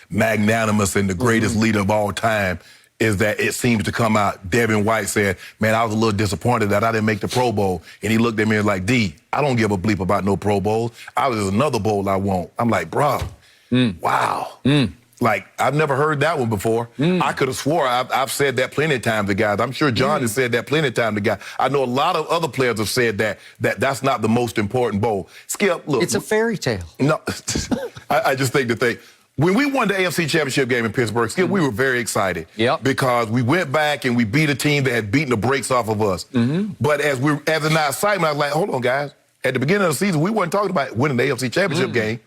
magnanimous and the greatest leader of all time is that it seems to come out. Devin White said, man, I was a little disappointed that I didn't make the Pro Bowl. And he looked at me and was like, D, I don't give a bleep about no Pro Bowls. There's another bowl I want. I'm like, bro, wow. Like, I've never heard that one before. I could have swore I've said that plenty of times to guys. I'm sure John has said that plenty of times to guys. I know a lot of other players have said that's not the most important bowl. Skip, look. It's a fairy tale. No, I just think when we won the AFC Championship game in Pittsburgh, Skip, we were very excited. Because we went back and we beat a team that had beaten the brakes off of us. But as in our excitement, I was like, hold on, guys. At the beginning of the season, we weren't talking about winning the AFC Championship game.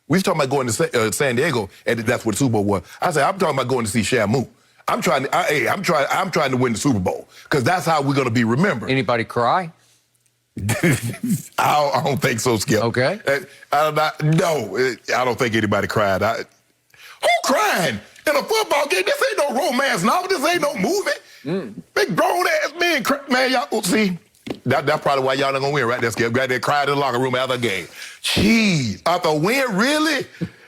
We was talking about going to San Diego, and that's what the Super Bowl was. I said, I'm talking about going to see Shamu. I'm trying to win the Super Bowl because that's how we're going to be remembered. Anybody cry? I don't think so, Skip. Okay. No, I don't think anybody cried. Who crying in a football game? This ain't no romance novel. This ain't no movie. Big grown ass men, man. Y'all see. That's probably why y'all not gonna win, right there, Skip. Right there, cried in the locker room after the game. Jeez, after a win, really?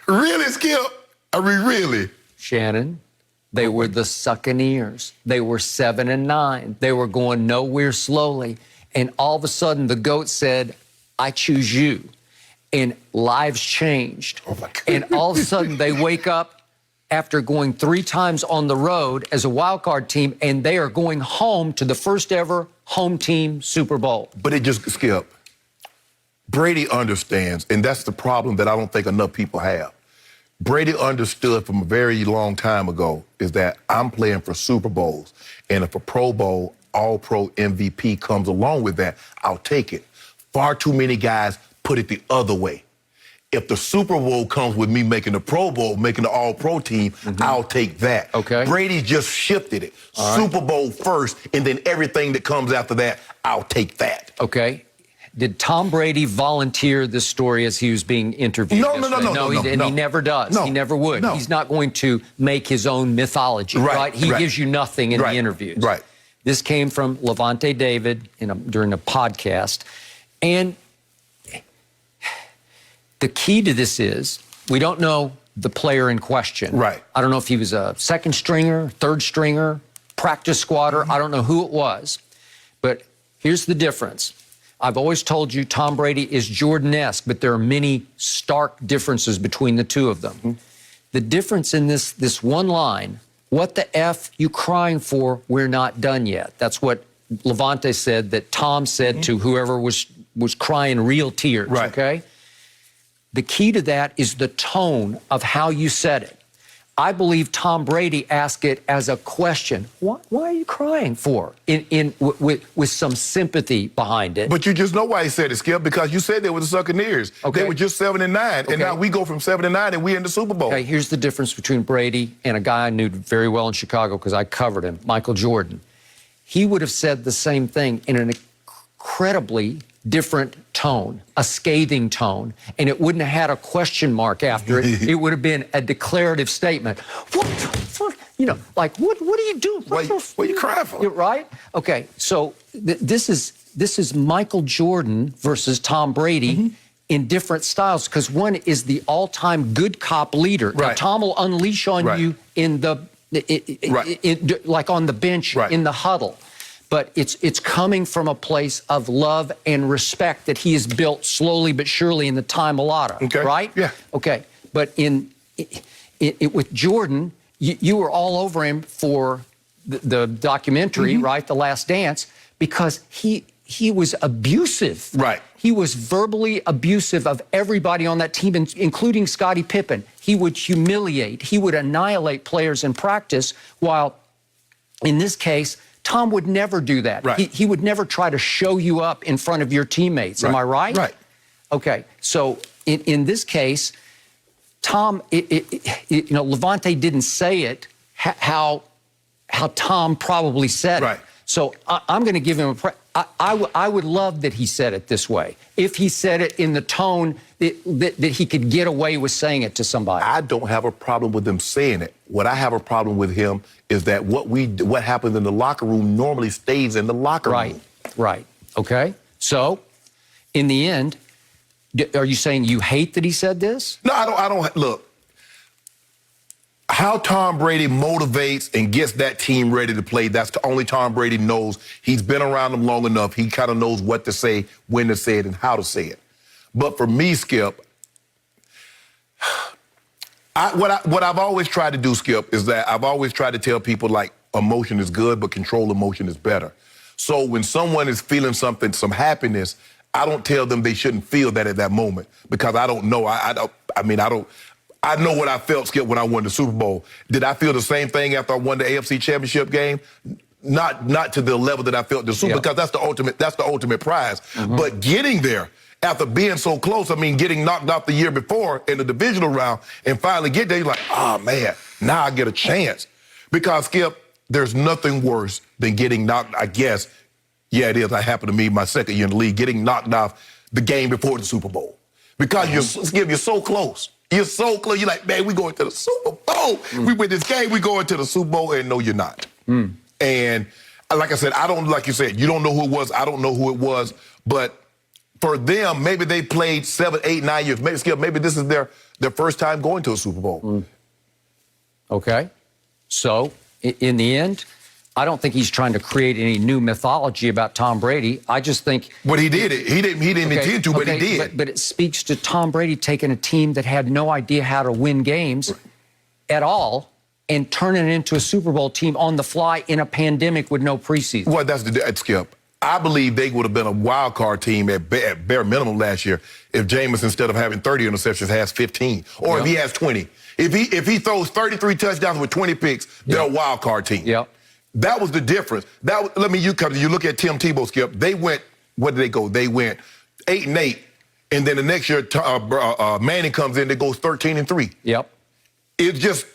Really, Skip? I mean, really? Shannon, they were the Succaneers. They were 7-9. They were going nowhere slowly. And all of a sudden, the GOAT said, I choose you. And lives changed. Oh, my God. And all of a sudden, they wake up after going 3 times on the road as a wild card team, and they are going home to the first ever home team Super Bowl. But it just, Skip, Brady understands, and that's the problem that I don't think enough people have. Brady understood from a very long time ago is that I'm playing for Super Bowls, and if a Pro Bowl, All-Pro MVP comes along with that, I'll take it. Far too many guys put it the other way. If the Super Bowl comes with me making the Pro Bowl, making the All-Pro team, I'll take that. Okay. Brady just shifted it. Super Bowl first, and then everything that comes after that, I'll take that. Okay. Did Tom Brady volunteer this story as he was being interviewed? No. He never does. No. He never would. No. He's not going to make his own mythology, right? He gives you nothing in the interviews. Right. This came from Lavonte David during a podcast. And the key to this is we don't know the player in question. Right. I don't know if he was a second stringer, third stringer, practice squatter. I don't know who it was. But here's the difference. I've always told you Tom Brady is Jordan-esque, but there are many stark differences between the two of them. The difference in this one line, what the F you crying for, we're not done yet. That's what Lavonte said that Tom said to whoever was crying real tears, okay? The key to that is the tone of how you said it. I believe Tom Brady asked it as a question. Why are you crying for? With some sympathy behind it. But you just know why he said it, Skip, because you said they were the Buccaneers. Okay. They were just 7-9, and now we go from 7-9 and we in the Super Bowl. Okay, here's the difference between Brady and a guy I knew very well in Chicago because I covered him, Michael Jordan. He would have said the same thing in an incredibly different tone, a scathing tone, and it wouldn't have had a question mark after it. It would have been a declarative statement. What the fuck? You know, like, what do you do? What are you crying for? Right? Okay, so this is Michael Jordan versus Tom Brady in different styles because one is the all-time good cop leader. Right. Now, Tom will unleash on you in the, like on the bench in the huddle. But it's coming from a place of love and respect that he has built slowly but surely in the time allotted, right? Yeah. Okay, but with Jordan, you were all over him for the documentary, right, The Last Dance, because he was abusive. Right. He was verbally abusive of everybody on that team, including Scottie Pippen. He would humiliate. He would annihilate players in practice, while in this case, Tom would never do that. Right. He would never try to show you up in front of your teammates. Am I right? Right. Okay. So in this case, Tom, Levante didn't say it how Tom probably said it. Right. So I'm going to give him I would love that he said it this way. If he said it in the tone that he could get away with saying it to somebody. I don't have a problem with them saying it. What I have a problem with him is that what happens in the locker room normally stays in the locker room. Right. Okay. So, in the end, are you saying you hate that he said this? No, I don't. Look, how Tom Brady motivates and gets that team ready to play, that's the only Tom Brady knows. He's been around them long enough. He kind of knows what to say, when to say it, and how to say it. But for me, Skip, what I've always tried to do, Skip, is that I've always tried to tell people, like, emotion is good, but control emotion is better. So when someone is feeling something, some happiness, I don't tell them they shouldn't feel that at that moment because I don't know. I know what I felt, Skip, when I won the Super Bowl. Did I feel the same thing after I won the AFC Championship game? Not to the level that I felt the Super, because that's the ultimate prize. But getting there, after being so close, getting knocked out the year before in the divisional round and finally get there, you're like, oh, man, now I get a chance. Because, Skip, there's nothing worse than getting knocked, I guess, yeah, it is. That happened to me my second year in the league, getting knocked off the game before the Super Bowl. Because you're so close. You're so close. You're like, man, we going to the Super Bowl. We win this game, we going to the Super Bowl, and no, you're not. And like I said, like you said, you don't know who it was. I don't know who it was. But for them, maybe they played 7, 8, 9 years. Maybe, Skip, maybe this is their first time going to a Super Bowl. Okay. So, in the end, I don't think he's trying to create any new mythology about Tom Brady. I just think... But he did it. He didn't intend to, but he did. But it speaks to Tom Brady taking a team that had no idea how to win games at all and turning it into a Super Bowl team on the fly in a pandemic with no preseason. Well, that's Skip. I believe they would have been a wild card team at bare minimum last year if Jameis, instead of having 30 interceptions, has 15. Or if he has 20. If he throws 33 touchdowns with 20 picks, they're a wild card team. That was the difference. You look at Tim Tebow, Skip. They went, where did they go? They went 8-8, and then the next year Manning comes in, that goes 13-3. It's just,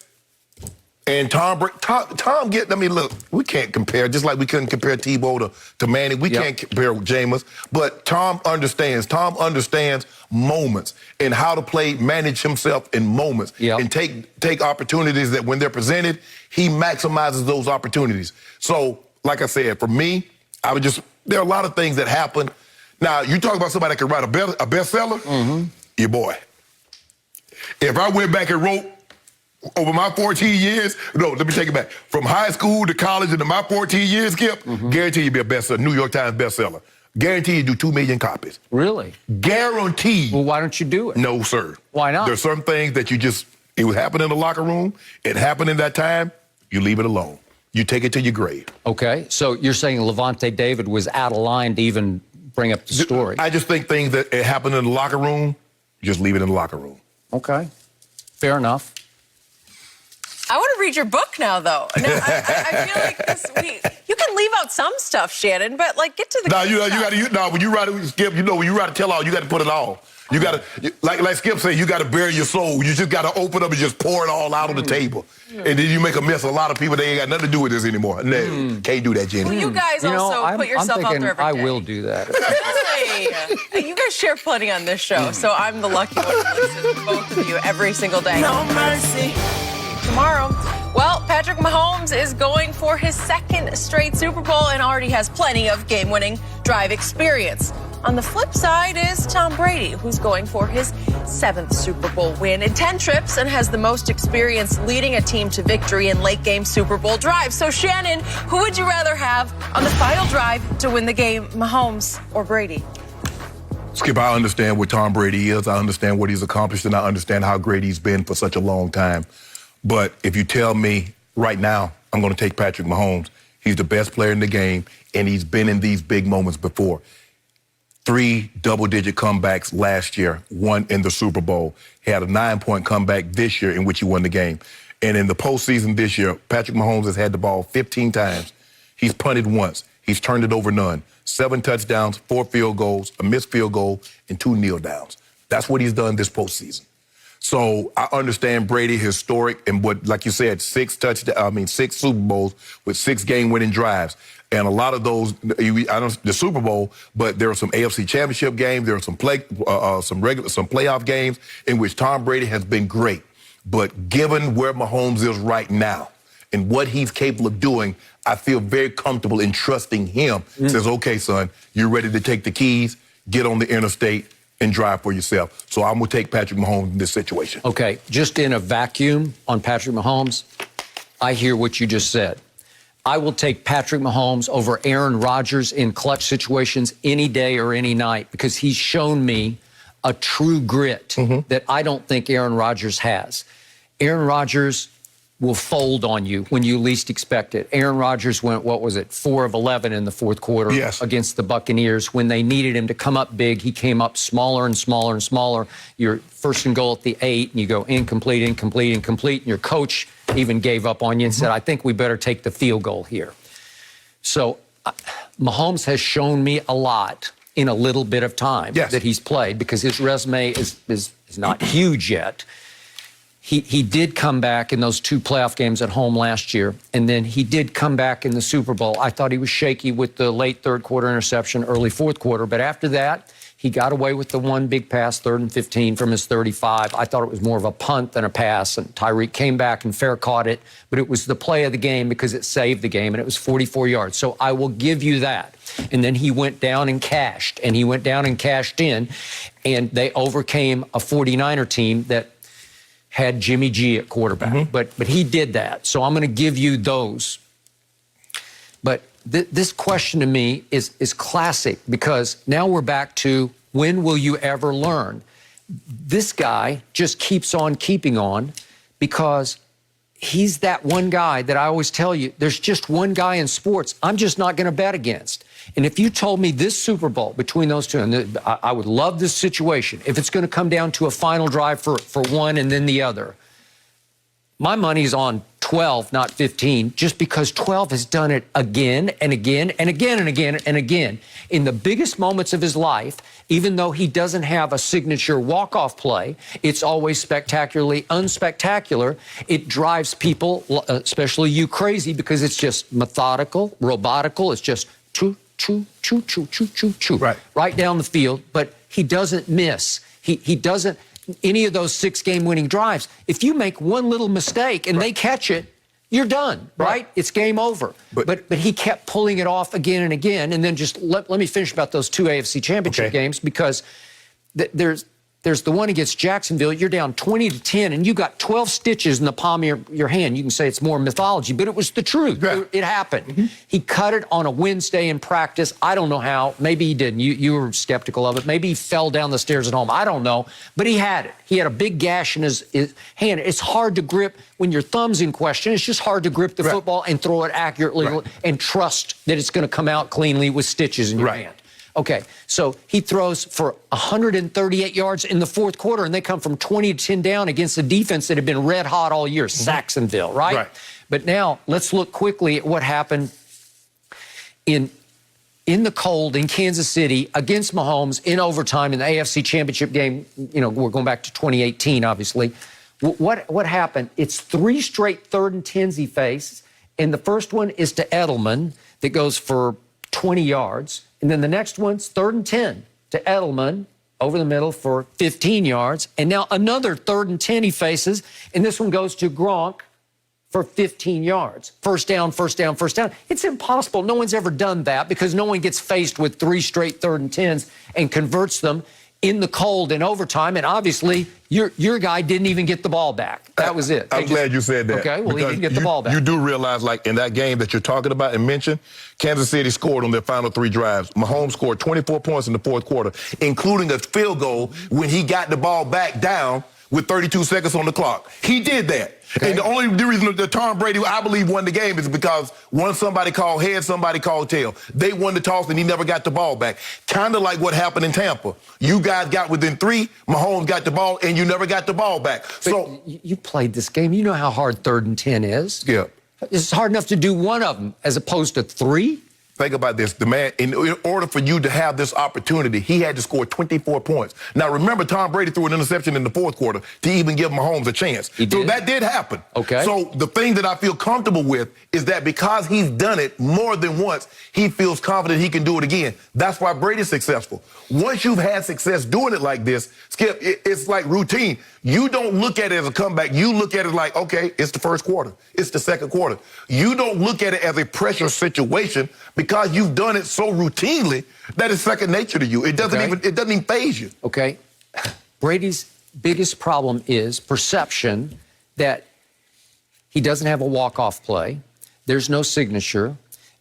and Tom, look, we can't compare, just like we couldn't compare Tebow to Manning. We can't compare Jameis, but Tom understands. Tom understands moments and how to manage himself in moments and take opportunities that when they're presented, he maximizes those opportunities. So, like I said, for me, there are a lot of things that happen. Now, you talk about somebody that can write a bestseller, your boy. If I went back and wrote over my 14 years, no, let me take it back. From high school to college into my 14 years, Skip, guarantee you be a bestseller, New York Times bestseller. Guarantee you do 2 million copies. Really? Guaranteed. Well, why don't you do it? No, sir. Why not? There's certain things that it would happen in the locker room. It happened in that time. You leave it alone. You take it to your grave. Okay. So you're saying Levante David was out of line to even bring up the story? I just think things that happen in the locker room, just leave it in the locker room. Okay. Fair enough. read your book now, though. I feel like you can leave out some stuff, Shannon, but like get to the. No, you got when you write it, Skip. You know, when you write a tell-all, you got to put it all. You got to, like Skip said, you got to bury your soul. You just got to open up and just pour it all out on the table. And then you make a mess of a lot of people. They ain't got nothing to do with this anymore. No, can't do that, Jenny. Well, you guys also put yourself out there every day. I will do that. Really? You guys share plenty on this show, so I'm the lucky one to listen to both of you every single day. No mercy. Tomorrow, well, Patrick Mahomes is going for his second straight Super Bowl and already has plenty of game-winning drive experience. On the flip side is Tom Brady, who's going for his 7th Super Bowl win in 10 trips and has the most experience leading a team to victory in late-game Super Bowl drives. So, Shannon, who would you rather have on the final drive to win the game, Mahomes or Brady? Skip, I understand what Tom Brady is. I understand what he's accomplished, and I understand how great he's been for such a long time. But if you tell me right now, I'm going to take Patrick Mahomes. He's the best player in the game, and he's been in these big moments before. 3 double-digit comebacks last year, 1 in the Super Bowl. He had a 9-point comeback this year in which he won the game. And in the postseason this year, Patrick Mahomes has had the ball 15 times. He's punted once. He's turned it over none. 7 touchdowns, 4 field goals, a missed field goal, and 2 kneel downs. That's what he's done this postseason. So I understand Brady historic and what, like you said, 6 Super Bowls with 6 game-winning drives. And a lot of those, the Super Bowl, but there are some AFC Championship games. There are some playoff games in which Tom Brady has been great. But given where Mahomes is right now and what he's capable of doing, I feel very comfortable in trusting him. Says, okay, son, you're ready to take the keys, get on the interstate, and drive for yourself. So I'm going to take Patrick Mahomes in this situation. Okay, just in a vacuum on Patrick Mahomes, I hear what you just said. I will take Patrick Mahomes over Aaron Rodgers in clutch situations any day or any night because he's shown me a true grit that I don't think Aaron Rodgers has. Aaron Rodgers will fold on you when you least expect it. Aaron Rodgers went, 4 of 11 in the fourth quarter against the Buccaneers. When they needed him to come up big, he came up smaller and smaller and smaller. You're first and goal at the 8, and you go incomplete, incomplete, incomplete, and your coach even gave up on you and said, I think we better take the field goal here. So Mahomes has shown me a lot in a little bit of time that he's played because his resume is not huge yet. He did come back in those 2 playoff games at home last year, and then he did come back in the Super Bowl. I thought he was shaky with the late third quarter interception, early fourth quarter, but after that, he got away with the 1 big pass, 3rd and 15 from his 35. I thought it was more of a punt than a pass, and Tyreek came back and fair caught it, but it was the play of the game because it saved the game, and it was 44 yards. So I will give you that. And then he went down and cashed, and he went down and cashed in, and they overcame a 49er team that had Jimmy G at quarterback. But he did that. So I'm going to give you those. But this question to me is classic because now we're back to when will you ever learn? This guy just keeps on keeping on because he's that one guy that I always tell you, there's just one guy in sports I'm just not going to bet against. And if you told me this Super Bowl between those two, and I would love this situation, if it's going to come down to a final drive for one and then the other, my money's on 12, not 15, just because 12 has done it again and again and again and again and again. In the biggest moments of his life, even though he doesn't have a signature walk-off play, it's always spectacularly unspectacular. It drives people, especially you, crazy because it's just methodical, robotical. It's just choo, choo, choo, choo, choo, choo, choo, right down the field. But he doesn't miss. He doesn't. Any of those 6 game-winning drives, if you make one little mistake and they catch it, you're done, right? It's game over. But he kept pulling it off again and again. And then just let me finish about those 2 AFC Championship games because there's the one against Jacksonville. You're down 20-10, and you got 12 stitches in the palm of your hand. You can say it's more mythology, but it was the truth. It happened. He cut it on a Wednesday in practice. I don't know how. Maybe he didn't. You were skeptical of it. Maybe he fell down the stairs at home. I don't know. But he had it. He had a big gash in his hand. It's hard to grip when your thumb's in question. It's just hard to grip the football and throw it accurately and trust that it's going to come out cleanly with stitches in your hand. Okay, so he throws for 138 yards in the fourth quarter, and they come from 20-10 down against a defense that had been red hot all year, Saxonville, right? Right. But now let's look quickly at what happened in the cold in Kansas City against Mahomes in overtime in the AFC Championship game. You know, we're going back to 2018, obviously. What happened? It's 3 straight 3rd and 10s he faced, and the first one is to Edelman that goes for 20 yards. And then the next one's 3rd and 10 to Edelman over the middle for 15 yards. And now another 3rd and 10 he faces, and this one goes to Gronk for 15 yards. First down, first down, first down. It's impossible. No one's ever done that because no one gets faced with 3 straight 3rd and 10s and converts them in the cold in overtime. And obviously, your guy didn't even get the ball back. That was it. I'm glad you said that. Okay, well, he didn't get the ball back. You do realize, like, in that game that you're talking about and mentioned, Kansas City scored on their final 3 drives. Mahomes scored 24 points in the fourth quarter, including a field goal when he got the ball back down with 32 seconds on the clock. He did that. Okay. And the only reason that Tom Brady, I believe, won the game is because one, somebody called head, somebody called tail. They won the toss, and he never got the ball back. Kind of like what happened in Tampa. You guys got within 3, Mahomes got the ball, and you never got the ball back. But so you played this game. You know how hard 3rd and 10 is. Yeah. It's hard enough to do one of them as opposed to 3. Think about this. The man, in order for you to have this opportunity, he had to score 24 points. Now, remember, Tom Brady threw an interception in the fourth quarter to even give Mahomes a chance. So that did happen. Okay. So the thing that I feel comfortable with is that because he's done it more than once, he feels confident he can do it again. That's why Brady's successful. Once you've had success doing it like this, Skip, it's like routine. You don't look at it as a comeback. You look at it like, okay, it's the first quarter. It's the second quarter. You don't look at it as a pressure situation because you've done it so routinely that it's second nature to you. It doesn't even faze you. Okay. Brady's biggest problem is perception that he doesn't have a walk-off play. There's no signature,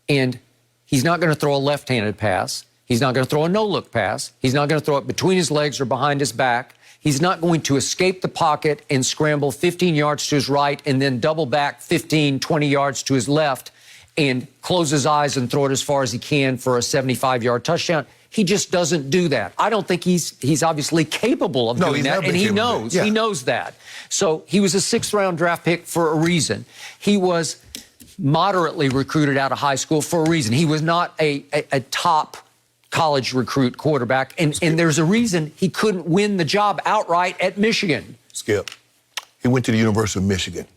and he's not going to throw a left-handed pass. He's not going to throw a no-look pass. He's not going to throw it between his legs or behind his back. He's not going to escape the pocket and scramble 15 yards to his right and then double back 15, 20 yards to his left and close his eyes and throw it as far as he can for a 75-yard touchdown. He just doesn't do that. I don't think he's obviously capable of doing that, and he knows. He knows that. So he was a 6th-round draft pick for a reason. He was moderately recruited out of high school for a reason. He was not a top college recruit quarterback, and there's a reason he couldn't win the job outright at Michigan. Skip, he went to the University of Michigan.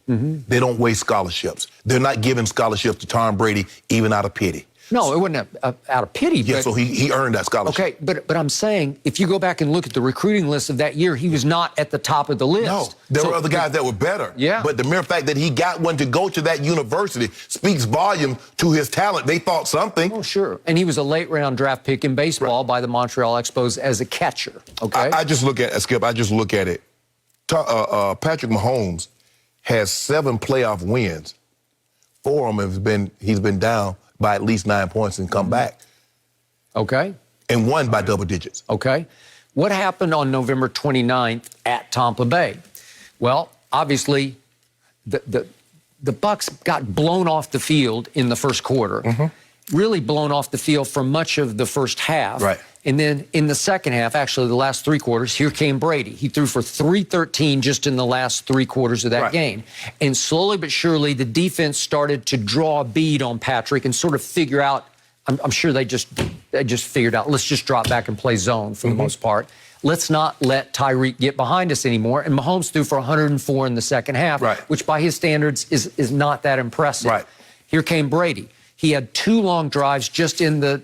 They don't waste scholarships. They're not giving scholarships to Tom Brady even out of pity. No, it wasn't out of pity. Yeah, but, so he earned that scholarship. Okay, but I'm saying if you go back and look at the recruiting list of that year, he was not at the top of the list. No, there were other guys that were better. Yeah. But the mere fact that he got one to go to that university speaks volume to his talent. They thought something. Oh, sure. And he was a late-round draft pick in baseball by the Montreal Expos as a catcher. Okay. I just look at Skip. I just look at it. Patrick Mahomes has 7 playoff wins. 4 of them he's been down by at least 9 points and come back. Okay. And won by double digits. Okay. What happened on November 29th at Tompa Bay? Well, obviously, the Bucs got blown off the field in the first quarter. Really blown off the field for much of the first half. Right. And then in the second half, actually the last 3 quarters, here came Brady. He threw for 313 just in the last 3 quarters of that game. And slowly but surely, the defense started to draw a bead on Patrick and sort of figure out, I'm sure they just figured out, let's just drop back and play zone for the most part. Let's not let Tyreek get behind us anymore. And Mahomes threw for 104 in the second half, which by his standards is not that impressive. Here came Brady. He had 2 long drives just in the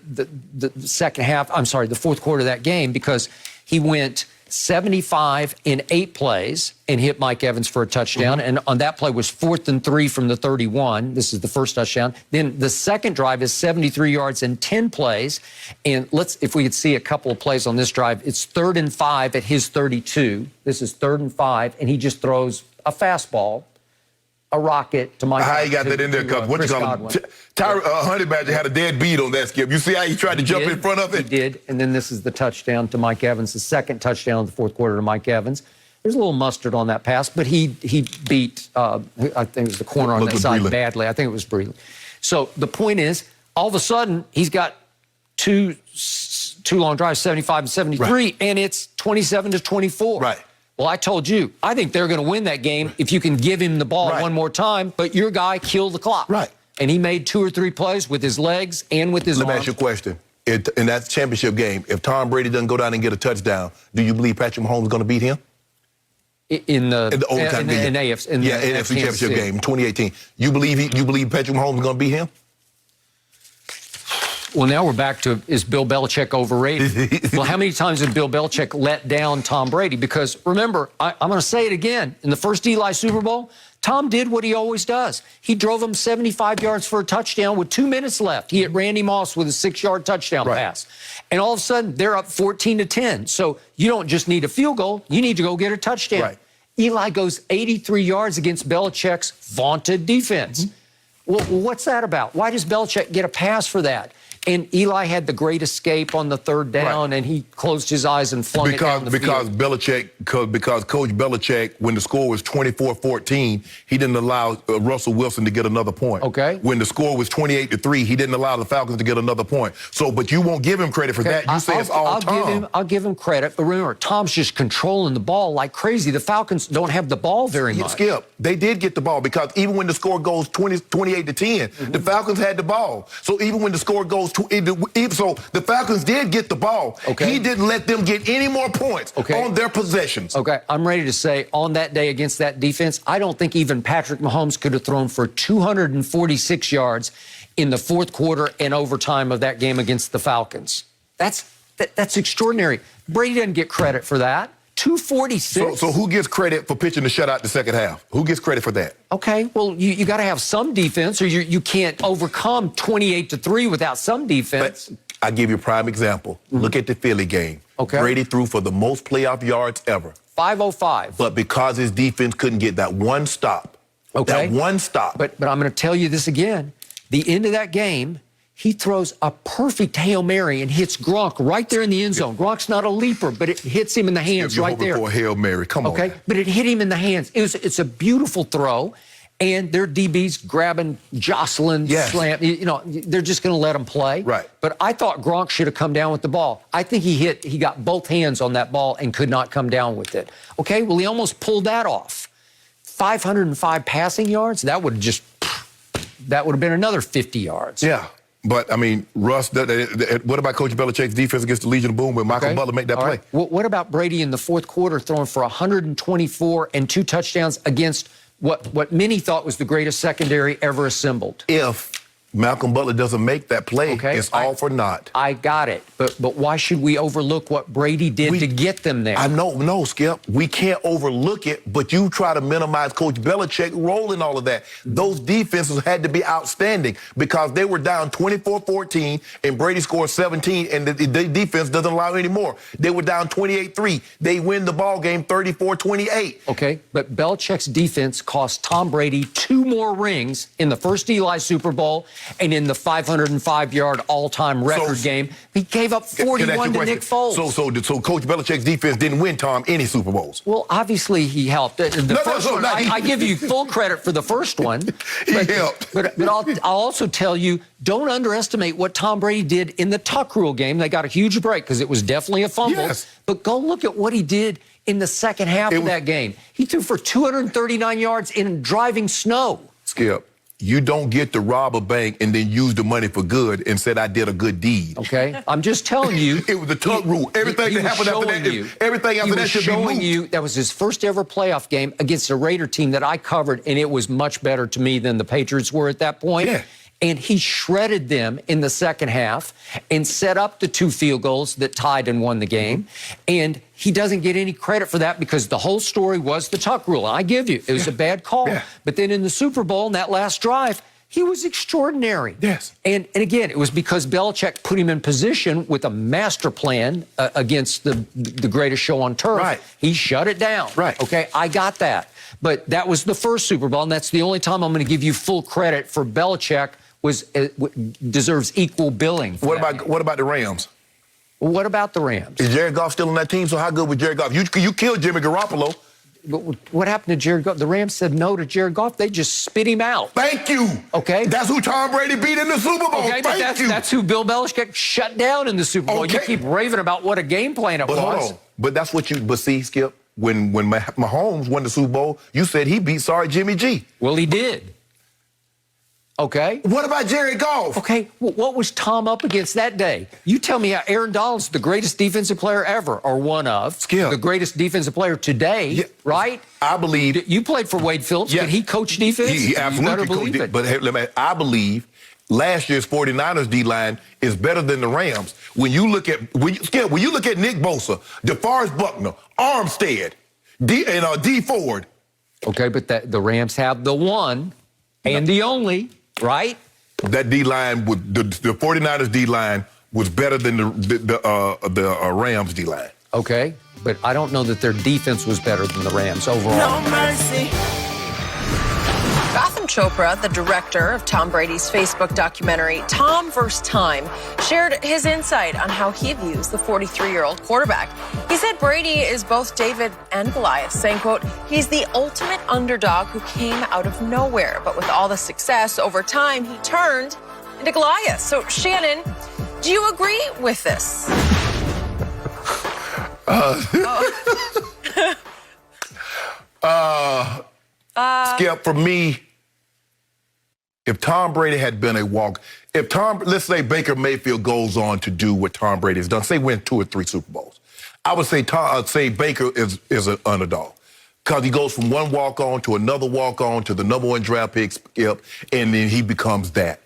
second half, the fourth quarter of that game, because he went 75 in 8 plays and hit Mike Evans for a touchdown. And on that play was 4th and 3 from the 31. This is the first touchdown. Then the second drive is 73 yards and 10 plays. And if we could see a couple of plays on this drive, it's 3rd and 5 at his 32. This is 3rd and 5, and he just throws a fastball, a rocket to Mike. How he got that in there, Cubs? What you call him? Honey Badger had a dead beat on that, Skip. You see how he tried to jump in front of it? He did, and then this is the touchdown to Mike Evans, the second touchdown of the fourth quarter to Mike Evans. There's a little mustard on that pass, but he beat, I think it was the corner on that side badly. I think it was Breeley. So the point is, all of a sudden, he's got 2 two long drives, 75 and 73, and it's 27-24. Right. Well, I told you, I think they're going to win that game if you can give him the ball one more time, but your guy killed the clock. Right. And he made 2 or 3 plays with his legs and with his arms. Let me ask you a question. In that championship game, if Tom Brady doesn't go down and get a touchdown, do you believe Patrick Mahomes is going to beat him? In the overtime game. NFC championship game in 2018. You believe Patrick Mahomes is going to beat him? Well, now we're back to, is Bill Belichick overrated? Well, how many times did Bill Belichick let down Tom Brady? Because remember, I'm going to say it again. In the first Eli Super Bowl, Tom did what he always does. He drove him 75 yards for a touchdown with 2 minutes left. He hit Randy Moss with a 6-yard touchdown pass. And all of a sudden, they're up 14-10. So you don't just need a field goal. You need to go get a touchdown. Right. Eli goes 83 yards against Belichick's vaunted defense. Well, what's that about? Why does Belichick get a pass for that? And Eli had the great escape on the 3rd down, and he closed his eyes and flung it down the field. Because Coach Belichick, when the score was 24-14, he didn't allow Russell Wilson to get another point. Okay. When the score was 28-3, he didn't allow the Falcons to get another point. So, but you won't give him credit for that. You say it's all Tom. I'll give him credit, but remember, Tom's just controlling the ball like crazy. The Falcons don't have the ball very much. Skip, they did get the ball because even when the score goes 28-10, the Falcons had the ball. So even when the score goes so the Falcons did get the ball. Okay. He didn't let them get any more points on their possessions. Okay, I'm ready to say on that day against that defense, I don't think even Patrick Mahomes could have thrown for 246 yards in the 4th quarter and overtime of that game against the Falcons. That's extraordinary. Brady doesn't get credit for that. 246. So who gets credit for pitching the shutout the second half? Who gets credit for that? Okay, well, you got to have some defense, or you can't overcome 28-3 without some defense. But I give you a prime example. Look at the Philly game. Okay. Brady threw for the most playoff yards ever. 505. But because his defense couldn't get that one stop. Okay. That one stop. But I'm going to tell you this again. The end of that game, he throws a perfect Hail Mary and hits Gronk right there in the end zone. Gronk's not a leaper, but it hits him in the hands right there. For a Hail Mary, come on. Okay, but it hit him in the hands. It's a beautiful throw, and their DBs grabbing, jostling, slam. You know, they're just going to let him play. Right. But I thought Gronk should have come down with the ball. I think he got both hands on that ball and could not come down with it. Okay, well, he almost pulled that off. 505 passing yards, that would have been another 50 yards. Yeah. But, I mean, Russ, what about Coach Belichick's defense against the Legion of Boom when Michael Butler make that play? Right. What about Brady in the 4th quarter throwing for 124 and 2 touchdowns against what many thought was the greatest secondary ever assembled? If Malcolm Butler doesn't make that play, it's all for naught. I got it. But why should we overlook what Brady did to get them there? No, Skip. We can't overlook it, but you try to minimize Coach Belichick's role in all of that. Those defenses had to be outstanding because they were down 24-14 and Brady scored 17 and the defense doesn't allow any more. They were down 28-3. They win the ball game 34-28. Okay, but Belichick's defense cost Tom Brady 2 more rings in the first Eli Super Bowl and in the 505-yard all-time record game. He gave up 41 to Nick Foles. So Coach Belichick's defense didn't win Tom any Super Bowls. Well, obviously he helped. I give you full credit for the first one. He helped. But I'll also tell you, don't underestimate what Tom Brady did in the Tuck Rule game. They got a huge break because it was definitely a fumble. Yes. But go look at what he did in the second half of that game. He threw for 239 yards in driving snow. Skip. You don't get to rob a bank and then use the money for good and said I did a good deed. Okay, I'm just telling you. It was the Tuck Rule. Everything that happened after that, everything after that should be moved. You that was his first ever playoff game against a Raider team that I covered, and it was much better to me than the Patriots were at that point. Yeah. And he shredded them in the second half and set up the 2 field goals that tied and won the game. And he doesn't get any credit for that because the whole story was the Tuck Rule. And I give you, it was a bad call. Yeah. But then in the Super Bowl, in that last drive, he was extraordinary. Yes. And again, it was because Belichick put him in position with a master plan against the greatest show on turf. Right. He shut it down. Right. Okay, I got that. But that was the first Super Bowl, and that's the only time I'm going to give you full credit for Belichick deserves equal billing. What about the Rams? What about the Rams? Is Jared Goff still on that team? So how good was Jared Goff? You killed Jimmy Garoppolo. what happened to Jared Goff? The Rams said no to Jared Goff. They just spit him out. Thank you. Okay. That's who Tom Brady beat in the Super Bowl. Okay, but that's who Bill Belichick shut down in the Super Bowl. Okay. You keep raving about what a game plan it was. Hold on. But that's what you. But see, Skip, when Mahomes won the Super Bowl, you said he beat sorry Jimmy G. Well, he did. Okay. What about Jared Goff? Okay. Well, what was Tom up against that day? You tell me how Aaron Donald's the greatest defensive player ever, or one of. Skip. The greatest defensive player today, right? I believe. You played for Wade Phillips. Yeah. Can he coach defense? He absolutely believe it. But hey, I believe last year's 49ers D-line is better than the Rams. When you look at Skip, when you look at Nick Bosa, DeForest Buckner, Armstead, D Ford. Okay, but the Rams have the one and the only, right? That D-line, the 49ers D-line was better than the Rams D-line. Okay, but I don't know that their defense was better than the Rams overall. No mercy. Gotham Chopra, the director of Tom Brady's Facebook documentary, Tom vs. Time, shared his insight on how he views the 43-year-old quarterback. He said Brady is both David and Goliath, saying, quote, he's the ultimate underdog who came out of nowhere. But with all the success, over time, he turned into Goliath. So, Shannon, do you agree with this? Skip, for me, if Tom Brady had been let's say Baker Mayfield goes on to do what Tom Brady has done, say win 2 or 3 Super Bowls, I would say Baker is an underdog because he goes from one walk-on to another walk-on to the #1 draft pick, Skip, and then he becomes that.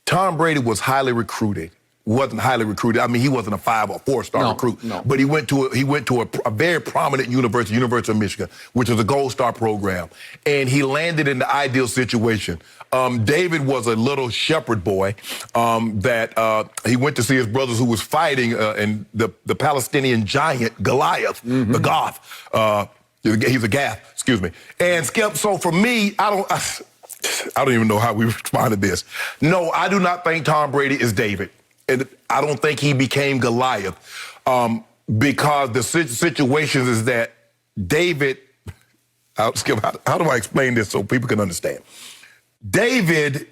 Tom Brady was highly recruited. Wasn't highly recruited. I mean, he wasn't a 5 or 4-star recruit. No. But he went to a very prominent university, University of Michigan, which is a Gold Star program, and he landed in the ideal situation. David was a little shepherd boy that he went to see his brothers who was fighting and the Palestinian giant Goliath, the Goth. He's a Gath, excuse me. And Skip, so for me, I don't even know how we respond to this. No, I do not think Tom Brady is David. And I don't think he became Goliath because the situations is that David, Skip, how do I explain this so people can understand? David,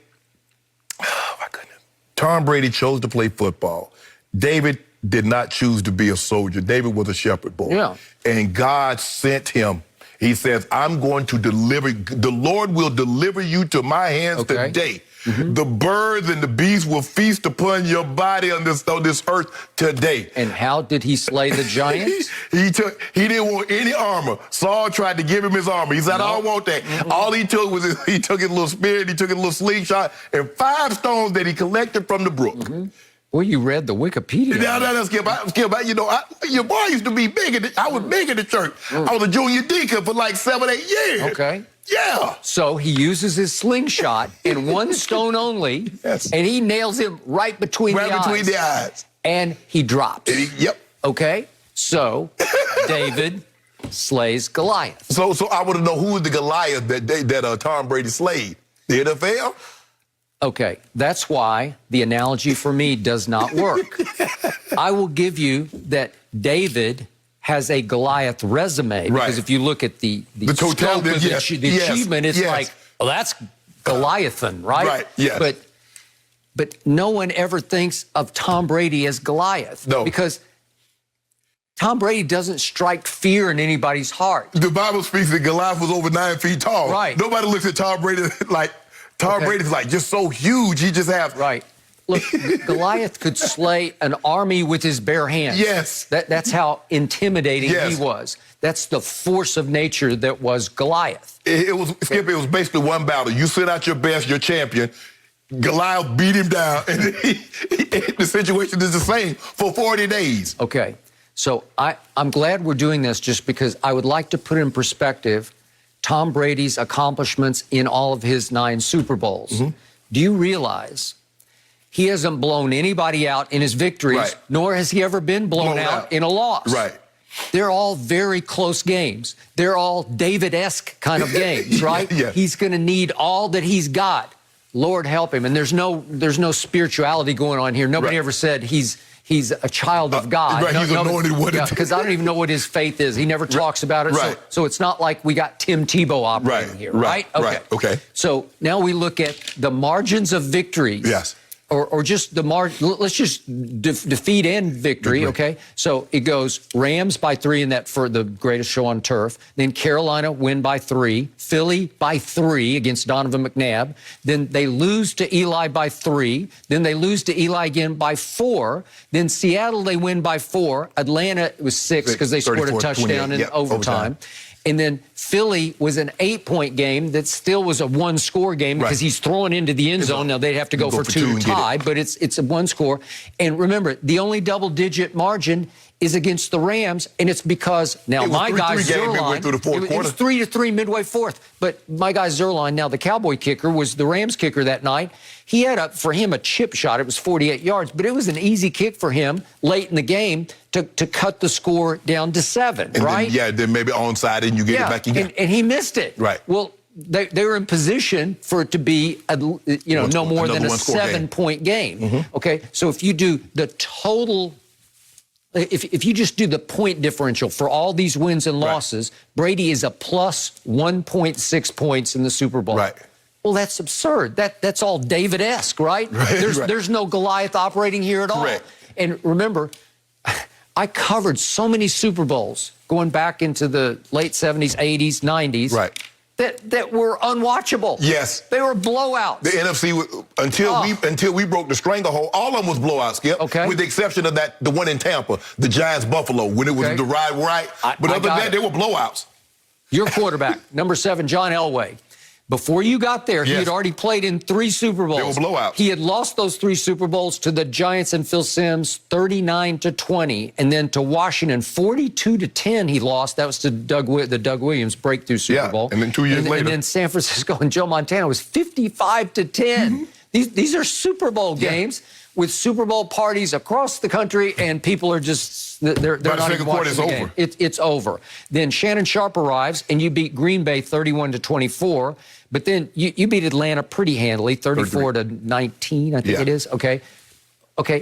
oh my goodness, Tom Brady chose to play football. David did not choose to be a soldier. David was a shepherd boy. Yeah. And God sent him. He says, I'm going to deliver, the Lord will deliver you to my hands today. Mm-hmm. The birds and the beasts will feast upon your body on this earth today. And how did he slay the giants? He didn't want any armor. Saul tried to give him his armor. He said, I don't want that. Mm-hmm. All he took was he took his little spear, he took his little slingshot, and 5 stones that he collected from the brook. Mm-hmm. Well, you read the Wikipedia. No, Skip, your boy used to be big. I was big in the church. I was a junior deacon for like 7, 8 years. Okay. Yeah. So he uses his slingshot in 1 stone only, yes, and he nails him right between the eyes. And he drops. Yep. Okay. So David slays Goliath. So I want to know who is the Goliath that Tom Brady slayed? The NFL? Okay, that's why the analogy for me does not work. I will give you that David has a Goliath resume, because if you look at the total, the achievement, it's like, well, that's Goliathan, right? Right, yes. But no one ever thinks of Tom Brady as Goliath. No. Because Tom Brady doesn't strike fear in anybody's heart. The Bible speaks that Goliath was over 9 feet tall. Right. Nobody looks at Tom Brady like, Tom Brady's like just so huge, he just has... Right. Look, Goliath could slay an army with his bare hands. Yes. That's how intimidating he was. That's the force of nature that was Goliath. It was basically one battle. You sent out your best, your champion. Goliath beat him down, and the situation is the same for 40 days. Okay. So I'm glad we're doing this, just because I would like to put in perspective Tom Brady's accomplishments in all of his 9 Super Bowls. Mm-hmm. Do you realize he hasn't blown anybody out in his victories, nor has he ever been blown out in a loss? Right. They're all very close games. They're all David-esque kind of games, right? He's going to need all that he's got. Lord help him. And there's no spirituality going on here. Nobody ever said he's he's a child of God. Right, he's anointed with it. Because I don't even know what his faith is. He never talks about it. Right. So it's not like we got Tim Tebow operating here, right? Okay. So now we look at the margins of victories. Yes. Or just the margin. Let's just defeat and victory, okay? So it goes Rams by 3 in that for the greatest show on turf. Then Carolina win by 3. Philly by 3 against Donovan McNabb. Then they lose to Eli by 3. Then they lose to Eli again by 4. Then Seattle, they win by 4. Atlanta, it was 6 because they scored a touchdown in overtime. And then Philly was an 8-point game that still was a 1-score game because he's throwing into the end zone. Now they'd have to go for 2 tie, but it's a 1-score. And remember, the only double-digit margin is against the Rams, and it's because now my guy Zerline, it was 3-3 midway fourth. But my guy Zerline, now the Cowboy kicker, was the Rams kicker that night. He had for him a chip shot. It was 48 yards, but it was an easy kick for him late in the game to cut the score down to 7, and right? Then maybe onside and you get it back again. And he missed it. Right. Well, they were in position for it to be, no more than a 7-point game. Okay, so if you do the total, if you just do the point differential for all these wins and losses, Brady is a plus 1.6 points in the Super Bowl. Right. Well, that's absurd. That's all David-esque, right? There's no Goliath operating here at all. Correct. And remember, I covered so many Super Bowls going back into the late 70s, 80s, 90s. Right. That were unwatchable. Yes. They were blowouts. The NFC, until we broke the stranglehold, all of them was blowouts, Skip. Okay. With the exception of the one in Tampa, the Giants-Buffalo, when it was the right. But other than that, they were blowouts. Your quarterback, number 7, John Elway. Before you got there, he had already played in 3 Super Bowls. They were blowouts. He had lost those 3 Super Bowls to the Giants and Phil Simms 39-20, and then to Washington 42-10 he lost. That was to the Doug Williams breakthrough Super Bowl. And then 2 years later. And then San Francisco and Joe Montana was 55-10. These are Super Bowl games with Super Bowl parties across the country, and people are just they're not even watching the game. It's over. Then Shannon Sharpe arrives, and you beat Green Bay 31-24. But then you beat Atlanta pretty handily, 34-19, I think it is. Okay.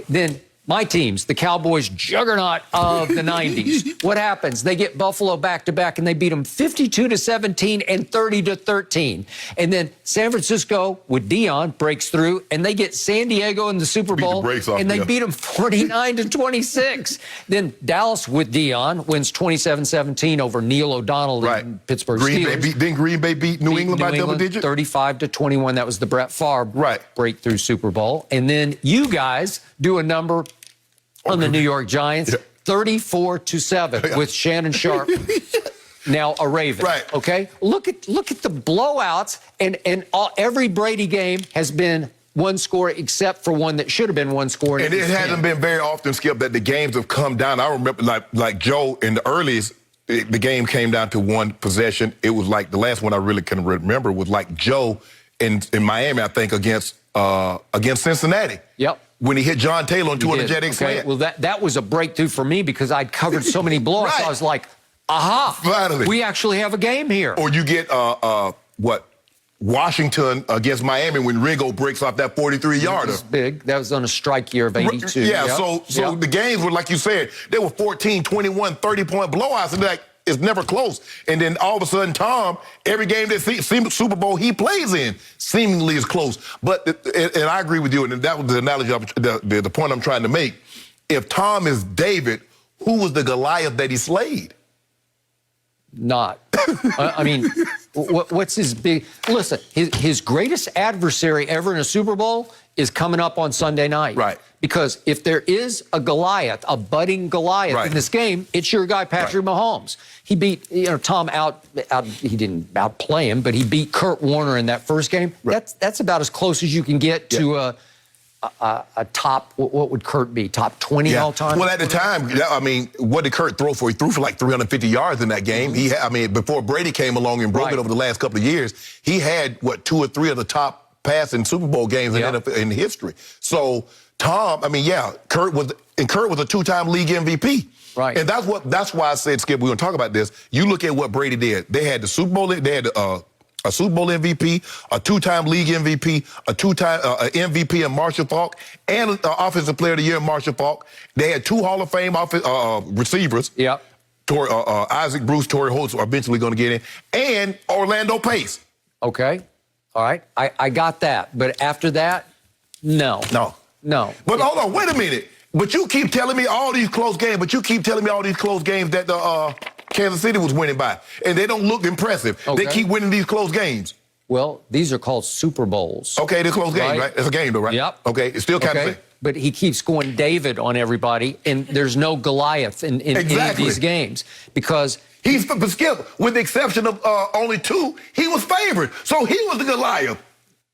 Then my teams, the Cowboys juggernaut of the 90s. What happens? They get Buffalo back-to-back, and they beat them 52-17 and 30-13. And then San Francisco with Dion breaks through, and they get San Diego in the Super Bowl, and they beat them 49-26. Then Dallas with Dion wins 27-17 over Neil O'Donnell and Pittsburgh Steelers. Didn't Green Bay beat New England by double digits? 35-21. That was the Brett Favre breakthrough Super Bowl. And then you guys do a number on the New York Giants, 34-7 with Shannon Sharpe, now a Raven. Right. Okay. Look at the blowouts, and every Brady game has been 1 score except for one that should have been 1 score. And it hasn't been very often, Skip, that the games have come down. I remember like Joe in the earliest, the game came down to 1 possession. It was like the last one I really can remember was like Joe in Miami, I think, against Cincinnati. Yep. When he hit John Taylor on 200 jet slant. Well, that was a breakthrough for me because I'd covered so many blowouts. I was like, aha, finally, we actually have a game here. Or you get Washington against Miami when Ringo breaks off that 43-yarder. That was big. That was on a strike year of 82. Yeah, so the games were, like you said, they were 14, 21, 30-point blowouts, and it's never close. And then all of a sudden, Tom, every game that Super Bowl he plays in seemingly is close. But, and I agree with you, and that was the analogy, the point I'm trying to make. If Tom is David, who was the Goliath that he slayed? Not. I mean, what's his big... Listen, his greatest adversary ever in a Super Bowl is coming up on Sunday night. Right. Because if there is a Goliath, a budding Goliath in this game, it's your guy, Patrick Mahomes. He beat, Tom he didn't outplay him, but he beat Kurt Warner in that first game. Right. That's about as close as you can get to a top, what would Kurt be, top 20 all time? Well, at the time, I mean, what did Kurt throw for? He threw for like 350 yards in that game. Before Brady came along and broke it over the last couple of years, he had, 2 or 3 of the top passing Super Bowl games in history. So, Tom, Kurt was a 2-time league MVP. Right. And that's why I said, Skip, we're going to talk about this. You look at what Brady did. They had the Super Bowl, they had a Super Bowl MVP, a two-time league MVP, a two-time MVP in Marshall Faulk, and Offensive Player of the Year in Marshall Faulk. They had 2 Hall of Fame receivers. Yep. Isaac Bruce, Torrey Holtz are eventually going to get in, and Orlando Pace. Okay. All right. I got that. But after that, no. No. But hold on, wait a minute. But you keep telling me all these close games, that the Kansas City was winning by. And they don't look impressive. Okay. They keep winning these close games. Well, these are called Super Bowls. Okay, they're close games, right? It's a game, though, right? Yep. Okay, it's still kind of. But he keeps going David on everybody, and there's no Goliath in any of these games because but Skip, with the exception of only 2, he was favored, so he was the Goliath.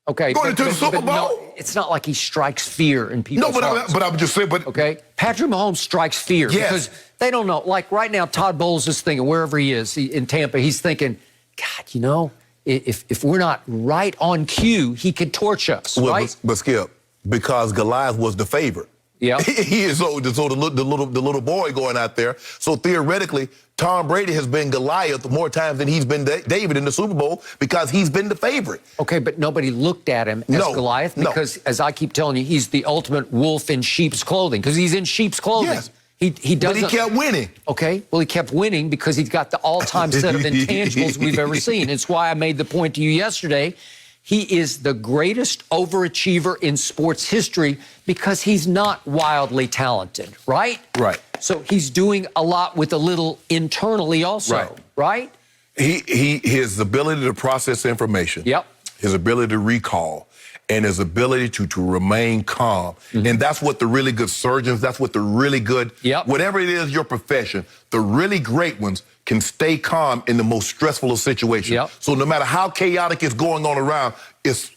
Okay, going into the Super Bowl. No, it's not like he strikes fear in people's hearts. But I'm just saying. Okay, Patrick Mahomes strikes fear because they don't know. Like right now, Todd Bowles is thinking wherever he is in Tampa, he's thinking, God, if we're not right on cue, he could torch us, right? But Skip, because Goliath was the favorite. Yeah, he is the little boy going out there. So theoretically, Tom Brady has been Goliath more times than he's been David in the Super Bowl because he's been the favorite. Okay, but nobody looked at him as Goliath because, as I keep telling you, he's the ultimate wolf in sheep's clothing because he's in sheep's clothing. Yes. He doesn't. But he kept winning. Okay, well, he kept winning because he's got the all-time set of intangibles we've ever seen. It's why I made the point to you yesterday. He is the greatest overachiever in sports history because he's not wildly talented, right? Right. So he's doing a lot with a little internally also, right? His ability to process information. Yep. His ability to recall. And his ability to remain calm. Mm-hmm. And that's what the really good surgeons, that's what the really good, whatever it is your profession, the really great ones can stay calm in the most stressful of situations. Yep. So no matter how chaotic it's going on around, it's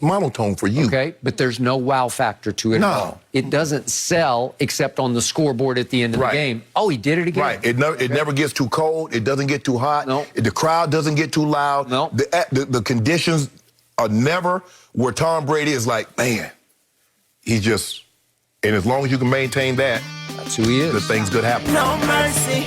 monotone for you. Okay, but there's no wow factor to it at all. It doesn't sell except on the scoreboard at the end of the game. Oh, he did it again. Right. It never gets too cold. It doesn't get too hot. No. The crowd doesn't get too loud. No. The conditions are never where Tom Brady is like, man, he just, and as long as you can maintain that, that's who he is. The things good happen. No mercy.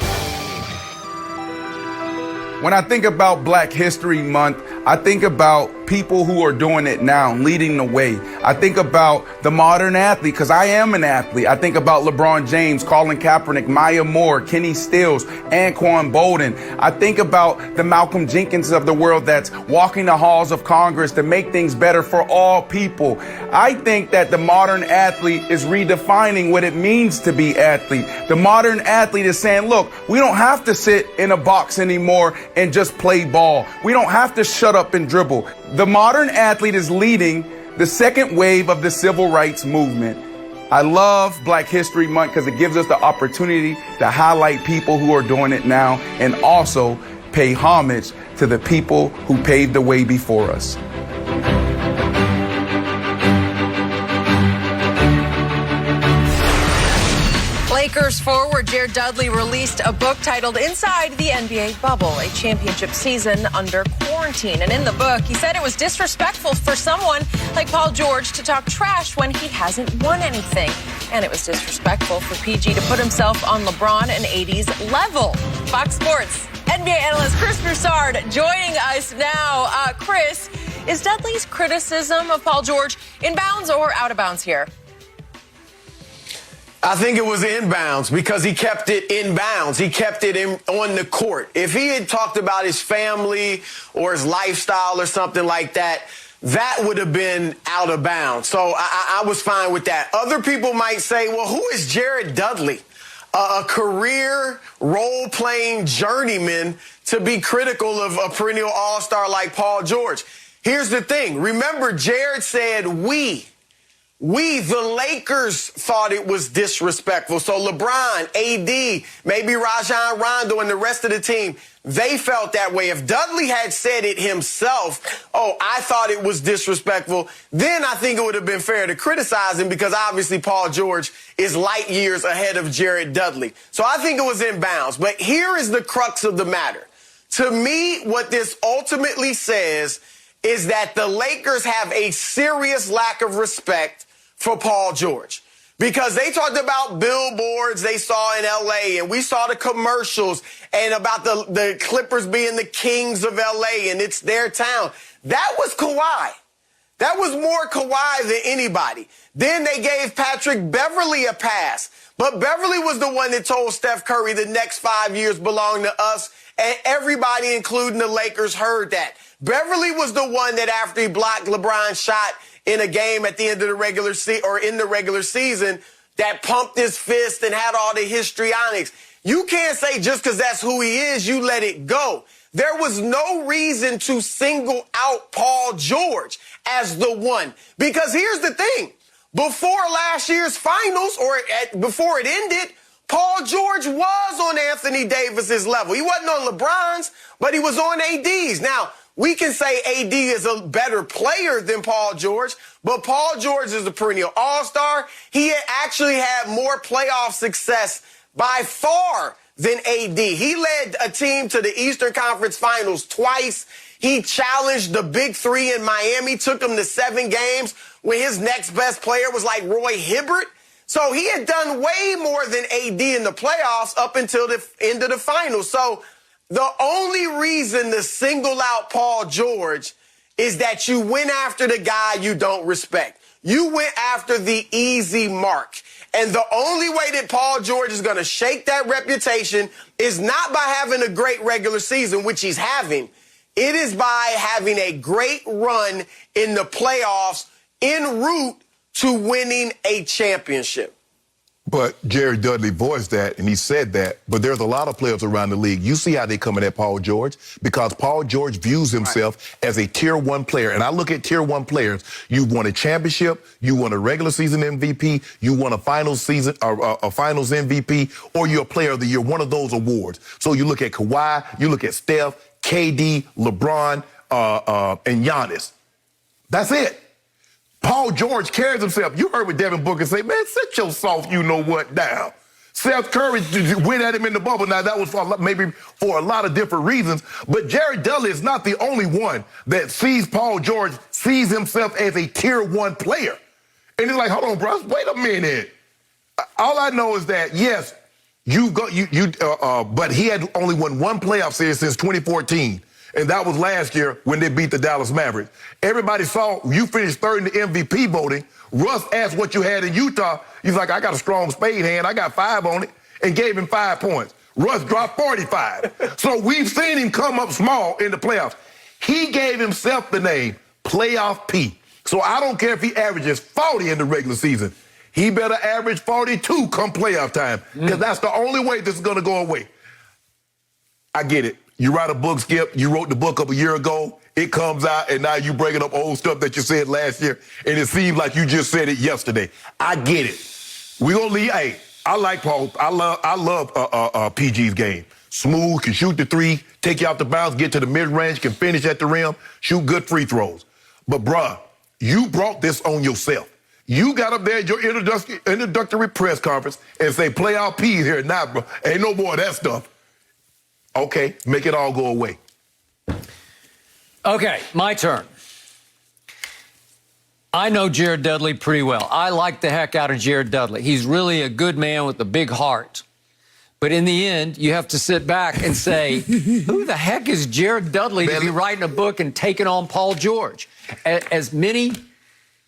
When I think about Black History Month, I think about people who are doing it now, leading the way. I think about the modern athlete, because I am an athlete. I think about LeBron James, Colin Kaepernick, Maya Moore, Kenny Stills, Anquan Bolden. I think about the Malcolm Jenkins of the world that's walking the halls of Congress to make things better for all people. I think that the modern athlete is redefining what it means to be athlete. The modern athlete is saying, look, we don't have to sit in a box anymore and just play ball. We don't have to shut up and dribble. The modern athlete is leading the second wave of the civil rights movement. I love Black History Month because it gives us the opportunity to highlight people who are doing it now and also pay homage to the people who paved the way before us. Lakers forward Jared Dudley released a book titled Inside the NBA Bubble, a championship season under quarantine. And in the book, he said it was disrespectful for someone like Paul George to talk trash when he hasn't won anything. And it was disrespectful for PG to put himself on LeBron and AD's level. Fox Sports NBA analyst Chris Broussard joining us now. Chris, is Dudley's criticism of Paul George in bounds or out of bounds here? I think it was in bounds because he kept it in bounds. He kept it on the court. If he had talked about his family or his lifestyle or something like that, that would have been out of bounds. So I was fine with that. Other people might say, well, who is Jared Dudley? A career role-playing journeyman to be critical of a perennial all-star like Paul George. Here's the thing. Remember, Jared said we, the Lakers, thought it was disrespectful. So LeBron, AD, maybe Rajon Rondo and the rest of the team, they felt that way. If Dudley had said it himself, oh, I thought it was disrespectful, then I think it would have been fair to criticize him because obviously Paul George is light years ahead of Jared Dudley. So I think it was in bounds. But here is the crux of the matter. To me, what this ultimately says is that the Lakers have a serious lack of respect for Paul George. Because they talked about billboards they saw in L.A., and we saw the commercials and about the Clippers being the kings of L.A., and it's their town. That was Kawhi. That was more Kawhi than anybody. Then they gave Patrick Beverley a pass. But Beverley was the one that told Steph Curry the next 5 years belong to us, and everybody, including the Lakers, heard that. Beverley was the one that after he blocked LeBron's shot in a game at the end of the regular season, or in the regular season, that pumped his fist and had all the histrionics. You can't say just because that's who he is, you let it go. There was no reason to single out Paul George as the one. Because here's the thing. Before last year's finals, or before it ended, Paul George was on Anthony Davis's level. He wasn't on LeBron's, but he was on AD's. Now, we can say AD is a better player than Paul George, but Paul George is a perennial all-star. He actually had more playoff success by far than AD. He led a team to the Eastern Conference Finals twice. He challenged the Big Three in Miami, took them to 7 games when his next best player was like Roy Hibbert. So he had done way more than AD in the playoffs up until the end of the finals. So the only reason to single out Paul George is that you went after the guy you don't respect. You went after the easy mark. And the only way that Paul George is going to shake that reputation is not by having a great regular season, which he's having. It is by having a great run in the playoffs en route to winning a championship. But Jerry Dudley voiced that, and he said that, but there's a lot of players around the league. You see how they coming at Paul George, because Paul George views himself as a Tier 1 player. And I look at Tier 1 players. You've won a championship, you won a regular season MVP, you won a finals season, or a finals MVP, or you're a player of the year, one of those awards. So you look at Kawhi, you look at Steph, KD, LeBron, and Giannis. That's it. Paul George carries himself. You heard what Devin Booker say, man, sit your soft you-know-what down. Seth Curry went at him in the bubble. Now, that was maybe for a lot of different reasons, but Jerry Dudley is not the only one that sees Paul George, sees himself as a Tier 1 player. And he's like, hold on, bro, wait a minute. All I know is that, yes, but he had only won one playoff series since 2014. And that was last year when they beat the Dallas Mavericks. Everybody saw you finished third in the MVP voting. Russ asked what you had in Utah. He's like, I got a strong spade hand. I got 5 on it, and gave him 5 points. Russ dropped 45. So we've seen him come up small in the playoffs. He gave himself the name Playoff P. So I don't care if he averages 40 in the regular season. He better average 42 come playoff time, because that's the only way this is going to go away. I get it. You write a book, Skip. You wrote the book up a year ago. It comes out, and now you bringing up old stuff that you said last year, and it seems like you just said it yesterday. I get it. We're going to leave. Hey, I like Paul. I love PG's game. Smooth, can shoot the 3, take you out the bounce, get to the mid-range, can finish at the rim, shoot good free throws. But, bruh, you brought this on yourself. You got up there at your introductory press conference and say, Playoff P here. Nah, bro, ain't no more of that stuff. Okay, make it all go away. Okay, my turn. I know Jared Dudley pretty well. I like the heck out of Jared Dudley. He's really a good man with a big heart. But in the end, you have to sit back and say, who the heck is Jared Dudley to be writing a book and taking on Paul George? As many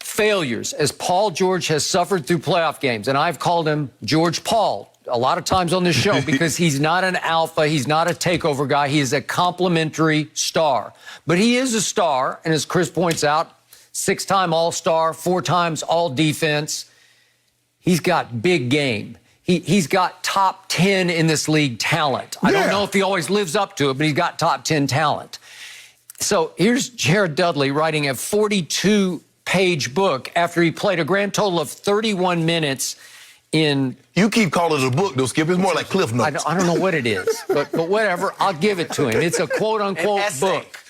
failures as Paul George has suffered through playoff games, and I've called him George Paul a lot of times on this show because he's not an alpha, he's not a takeover guy, he is a complimentary star. But he is a star, and as Chris points out, 6-time All-Star, 4 times All-Defense. He's got big game. He's got top 10 in this league talent. I don't know if he always lives up to it, but he's got top 10 talent. So here's Jared Dudley writing a 42-page book after he played a grand total of 31 minutes in... You keep calling it a book, though, Skip. It's more like Cliff Notes. I don't know what it is, but whatever. I'll give it to him. It's a quote-unquote book.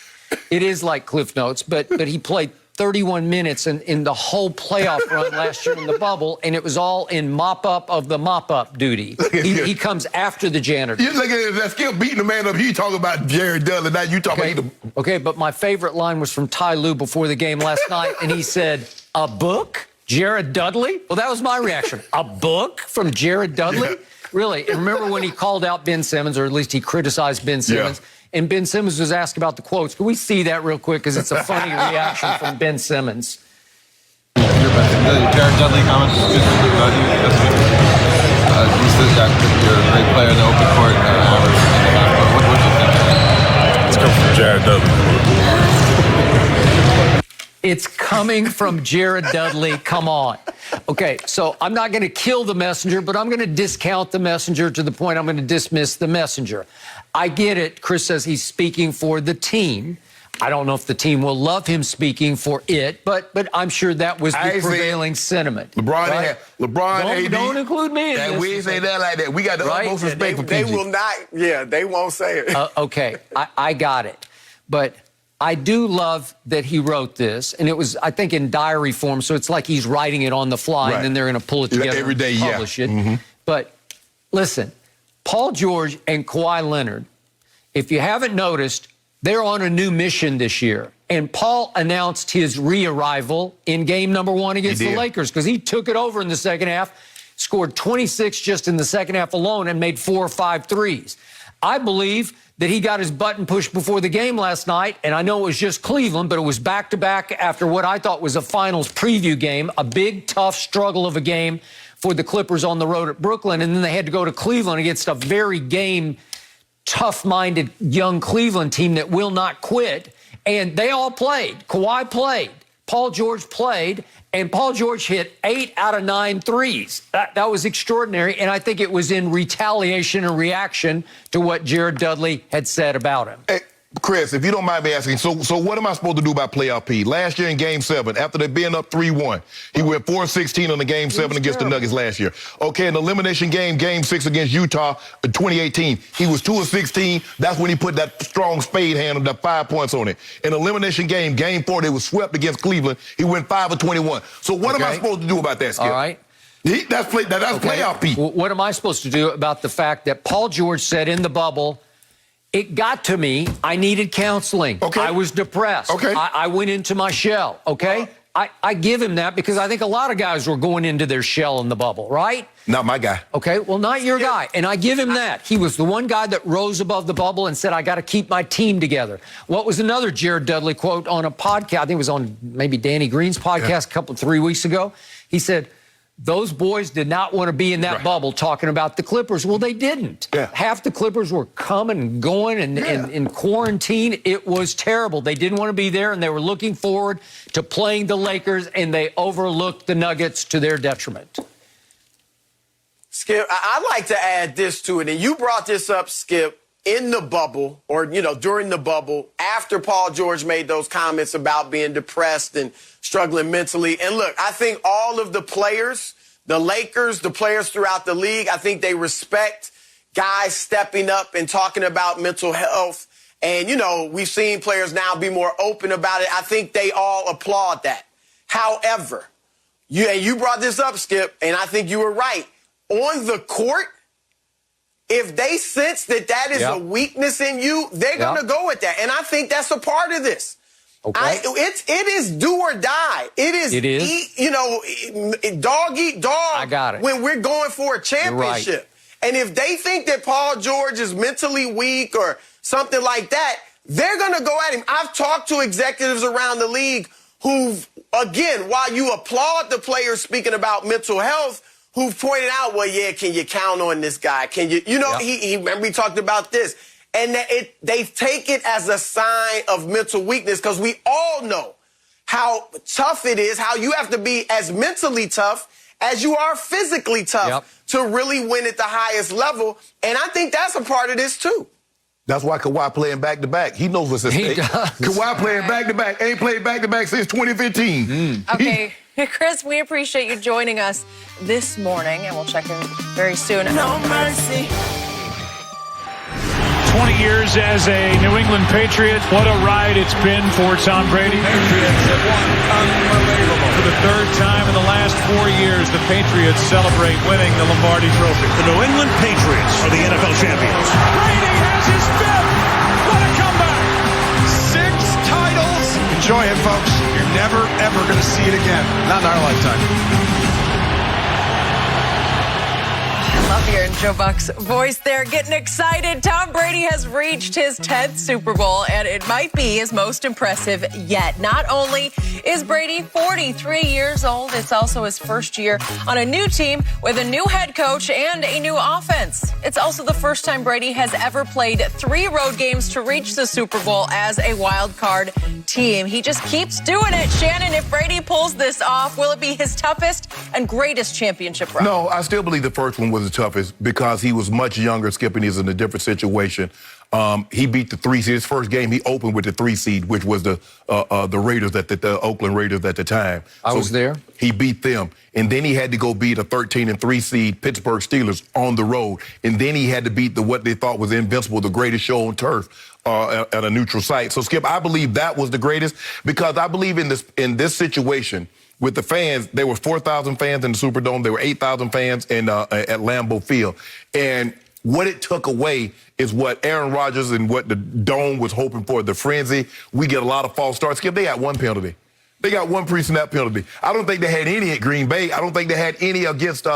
It is like Cliff Notes, but he played 31 minutes in the whole playoff run last year in the bubble, and it was all in mop-up of the mop-up duty. He comes after the janitor. You look at that Skip beating the man up. You talking about Jared Dudley. Now you talking about... Okay, but my favorite line was from Ty Lue before the game last night, and he said, a book? Jared Dudley? Well, that was my reaction. A book from Jared Dudley? Yeah. Really? And remember when he called out Ben Simmons, or at least he criticized Ben Simmons, and Ben Simmons was asked about the quotes. Can we see that real quick? Because it's a funny reaction from Ben Simmons. Jared Dudley comments good about you yesterday. You said that you're a great player in the open court, average in the half court. What do you think of that? It's coming from Jared Dudley. It's coming from Jared Dudley. Come on. Okay, so I'm not going to kill the messenger, but I'm going to discount the messenger to the point I'm going to dismiss the messenger. I get it. Chris says he's speaking for the team. I don't know if the team will love him speaking for it, but I'm sure that was the prevailing sentiment. LeBron, right? AD. Don't include me in this. We ain't say that like that. We got the utmost respect for PG. They will not. Yeah, they won't say it. Okay, I got it. But I do love that he wrote this, and it was, I think, in diary form, so it's like he's writing it on the fly, and then they're going to pull it together every day, and publish it. But listen, Paul George and Kawhi Leonard, if you haven't noticed, they're on a new mission this year. And Paul announced his re-arrival in game number 1 against the Lakers because he took it over in the second half, scored 26 just in the second half alone, and made 4 or 5 threes. I believe that he got his button pushed before the game last night, and I know it was just Cleveland, but it was back-to-back after what I thought was a finals preview game, a big, tough struggle of a game for the Clippers on the road at Brooklyn, and then they had to go to Cleveland against a very tough-minded young Cleveland team that will not quit, and they all played. Kawhi played. Paul George played, and Paul George hit 8 out of 9 threes. That was extraordinary, and I think it was in retaliation and reaction to what Jared Dudley had said about him. Hey, Chris, if you don't mind me asking, so what am I supposed to do about playoff P? Last year in Game 7, after they being up 3-1, he went 4-16 on the Game 7 against the Nuggets last year. Okay, in the elimination game, Game 6 against Utah in 2018, he was 2 of 16. That's when he put that strong spade hand of that 5 points on it. In the elimination game, Game 4, they was swept against Cleveland. He went 5 of 21. So what am I supposed to do about that, Skip? All right. That's playoff P. Well, what am I supposed to do about the fact that Paul George said in the bubble, it got to me, I needed counseling. Okay. I was depressed. Okay. I went into my shell, okay? I give him that because I think a lot of guys were going into their shell in the bubble, right? Not my guy. Okay, well, not your guy. And I give him that. He was the one guy that rose above the bubble and said, I got to keep my team together. What was another Jared Dudley quote on a podcast? I think it was on maybe Danny Green's podcast 3 weeks ago. He said, those boys did not want to be in that bubble talking about the Clippers. Well, they didn't. Half the Clippers were coming and going and in quarantine. It was terrible. They didn't want to be there, and they were looking forward to playing the Lakers, and they overlooked the Nuggets to their detriment. Skip, I'd like to add this to it, and you brought this up, Skip, in the bubble, or, during the bubble, after Paul George made those comments about being depressed and struggling mentally. And look, I think all of the players, the Lakers, the players throughout the league, I think they respect guys stepping up and talking about mental health. And, we've seen players now be more open about it. I think they all applaud that. However, you brought this up, Skip, and I think you were right. On the court, if they sense that is a weakness in you, they're going to go with that. And I think that's a part of this. Okay. It is do or die. It is. Dog eat dog. I got it. When we're going for a championship. Right. And if they think that Paul George is mentally weak or something like that, they're going to go at him. I've talked to executives around the league who've, again, while you applaud the players speaking about mental health, who've pointed out, well, can you count on this guy? Can you, remember we talked about this. And they take it as a sign of mental weakness because we all know how tough it is, how you have to be as mentally tough as you are physically tough to really win at the highest level. And I think that's a part of this, too. That's why Kawhi playing back-to-back. He knows what's at stake. Kawhi playing back-to-back. Ain't played back-to-back since 2015. Okay, Chris, we appreciate you joining us this morning, and we'll check in very soon. No mercy. 20 years as a New England Patriot. What a ride it's been for Tom Brady. Patriots have won unbelievable. For the third time in the last 4 years, the Patriots celebrate winning the Lombardi Trophy. The New England Patriots are the NFL champions. Brady has his fifth. What a comeback. 6 titles. Enjoy it, folks. You're never, ever going to see it again. Not in our lifetime. Love hearing Joe Buck's voice there, getting excited. Tom Brady has reached his 10th Super Bowl, and it might be his most impressive yet. Not only is Brady 43 years old, it's also his first year on a new team with a new head coach and a new offense. It's also the first time Brady has ever played 3 road games to reach the Super Bowl as a wild card team. He just keeps doing it. Shannon, if Brady pulls this off, will it be his toughest and greatest championship run? No, I still believe the first one was the toughest because he was much younger. Skip, and he's in a different situation. He beat the 3 seed. His first game, he opened with the 3 seed, which was the Raiders, the Oakland Raiders at the time. I was there. He beat them. And then he had to go beat a 13 and 3 seed Pittsburgh Steelers on the road. And then he had to beat what they thought was invincible, the greatest show on turf at a neutral site. So, Skip, I believe that was the greatest because I believe in this situation with the fans, there were 4,000 fans in the Superdome. There were 8,000 fans at Lambeau Field. And what it took away is what Aaron Rodgers and what the Dome was hoping for, the frenzy. We get a lot of false starts. Skip, they got 1 penalty. They got 1 pre-snap penalty. I don't think they had any at Green Bay. I don't think they had any against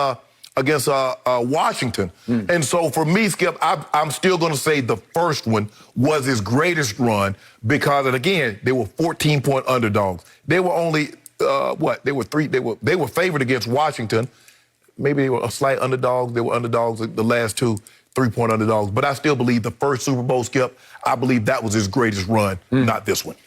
Washington. And so for me, Skip, I'm still going to say the first one was his greatest run because, and again, they were 14-point underdogs. They were only, They were favored against Washington. Maybe they were a slight underdogs. They were underdogs the last 2 3-point underdogs. But I still believe the first Super Bowl, Skip, I believe that was his greatest run, not this one.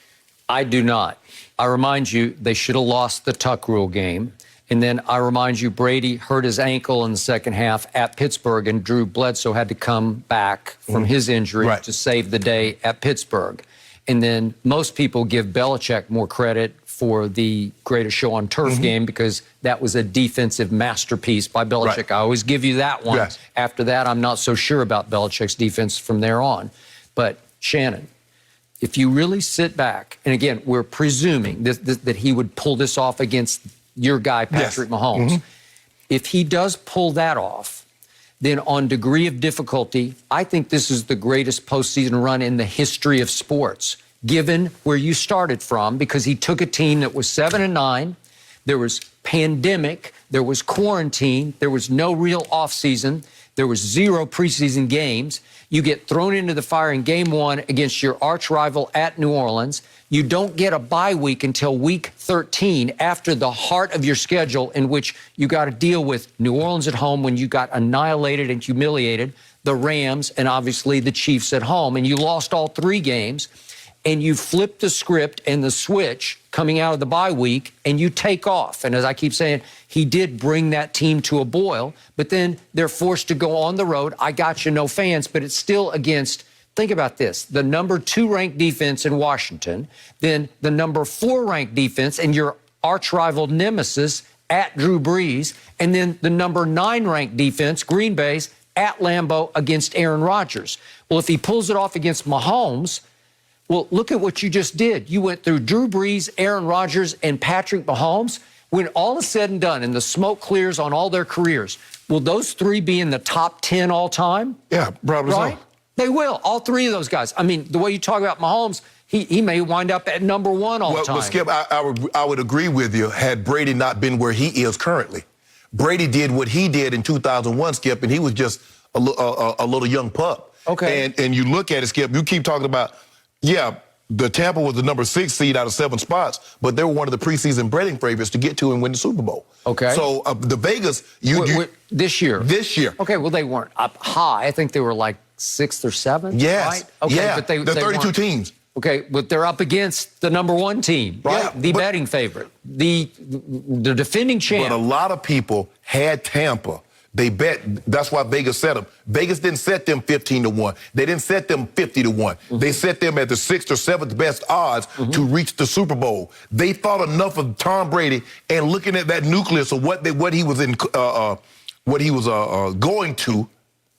I do not. I remind you, they should have lost the tuck rule game. And then I remind you, Brady hurt his ankle in the second half at Pittsburgh, and Drew Bledsoe had to come back from his injury to save the day at Pittsburgh. And then most people give Belichick more credit for the greatest show on turf game because that was a defensive masterpiece by Belichick. I always give you that one. After that, I'm not so sure about Belichick's defense from there on. But, Shannon, if you really sit back, and again, we're presuming that he would pull this off against your guy, Patrick Mahomes. If he does pull that off, then on degree of difficulty, I think this is the greatest postseason run in the history of sports, given where you started from, because he took a team that was 7-9. There was pandemic. There was quarantine. There was no real offseason. There was 0 preseason games. You get thrown into the fire in game 1 against your arch rival at New Orleans. You don't get a bye week until week 13 after the heart of your schedule, in which you got to deal with New Orleans at home when you got annihilated and humiliated, the Rams, and obviously the Chiefs at home. And you lost all 3 games. And you flip the script and the switch coming out of the bye week, and you take off. And as I keep saying, he did bring that team to a boil, but then they're forced to go on the road. I got you, no fans, but it's still against, think about this, the number 2 ranked defense in Washington, then the number 4 ranked defense and your arch-rival nemesis at Drew Brees, and then the number 9 ranked defense, Green Bay's, at Lambeau against Aaron Rodgers. Well, if he pulls it off against Mahomes, well, look at what you just did. You went through Drew Brees, Aaron Rodgers, and Patrick Mahomes. When all is said and done and the smoke clears on all their careers, will those 3 be in the top 10 all time? Yeah, probably right? so. They will, all 3 of those guys. I mean, the way you talk about Mahomes, he may wind up at number 1 all time. Well, Skip, I would agree with you had Brady not been where he is currently. Brady did what he did in 2001, Skip, and he was just a little young pup. Okay. And you look at it, Skip, you keep talking about, the Tampa was the number 6 seed out of 7 spots, but they were one of the preseason betting favorites to get to and win the Super Bowl. Okay. So the Vegas, this year. This year. Okay, well, they weren't up high. I think they were like 6th or 7th. Yes. Right? Okay, yeah. But they're 32 teams. Okay, but they're up against the number 1 team, right? The betting favorite, the defending champ. But a lot of people had Tampa. They bet. That's why Vegas set them. Vegas didn't set them 15-1. They didn't set them 50-1. They set them at the 6th or 7th best odds to reach the Super Bowl. They thought enough of Tom Brady and looking at that nucleus of what he was going to.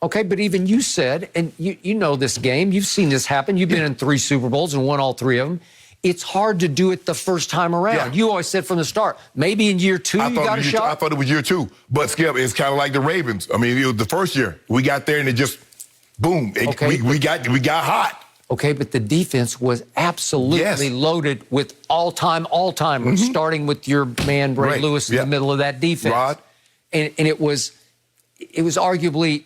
Okay, but even you said, and you know this game, you've seen this happen. You've been in 3 Super Bowls and won all 3 of them. It's hard to do it the first time around. Yeah. You always said from the start, maybe in year 2 you got a shot. I thought it was year 2. But, Skip, it's kind of like the Ravens. I mean, it was the first year. We got there and it just, boom. We got hot. Okay, but the defense was absolutely loaded with all-timers, starting with your man, Ray Lewis, in the middle of that defense. Rod. And it was arguably,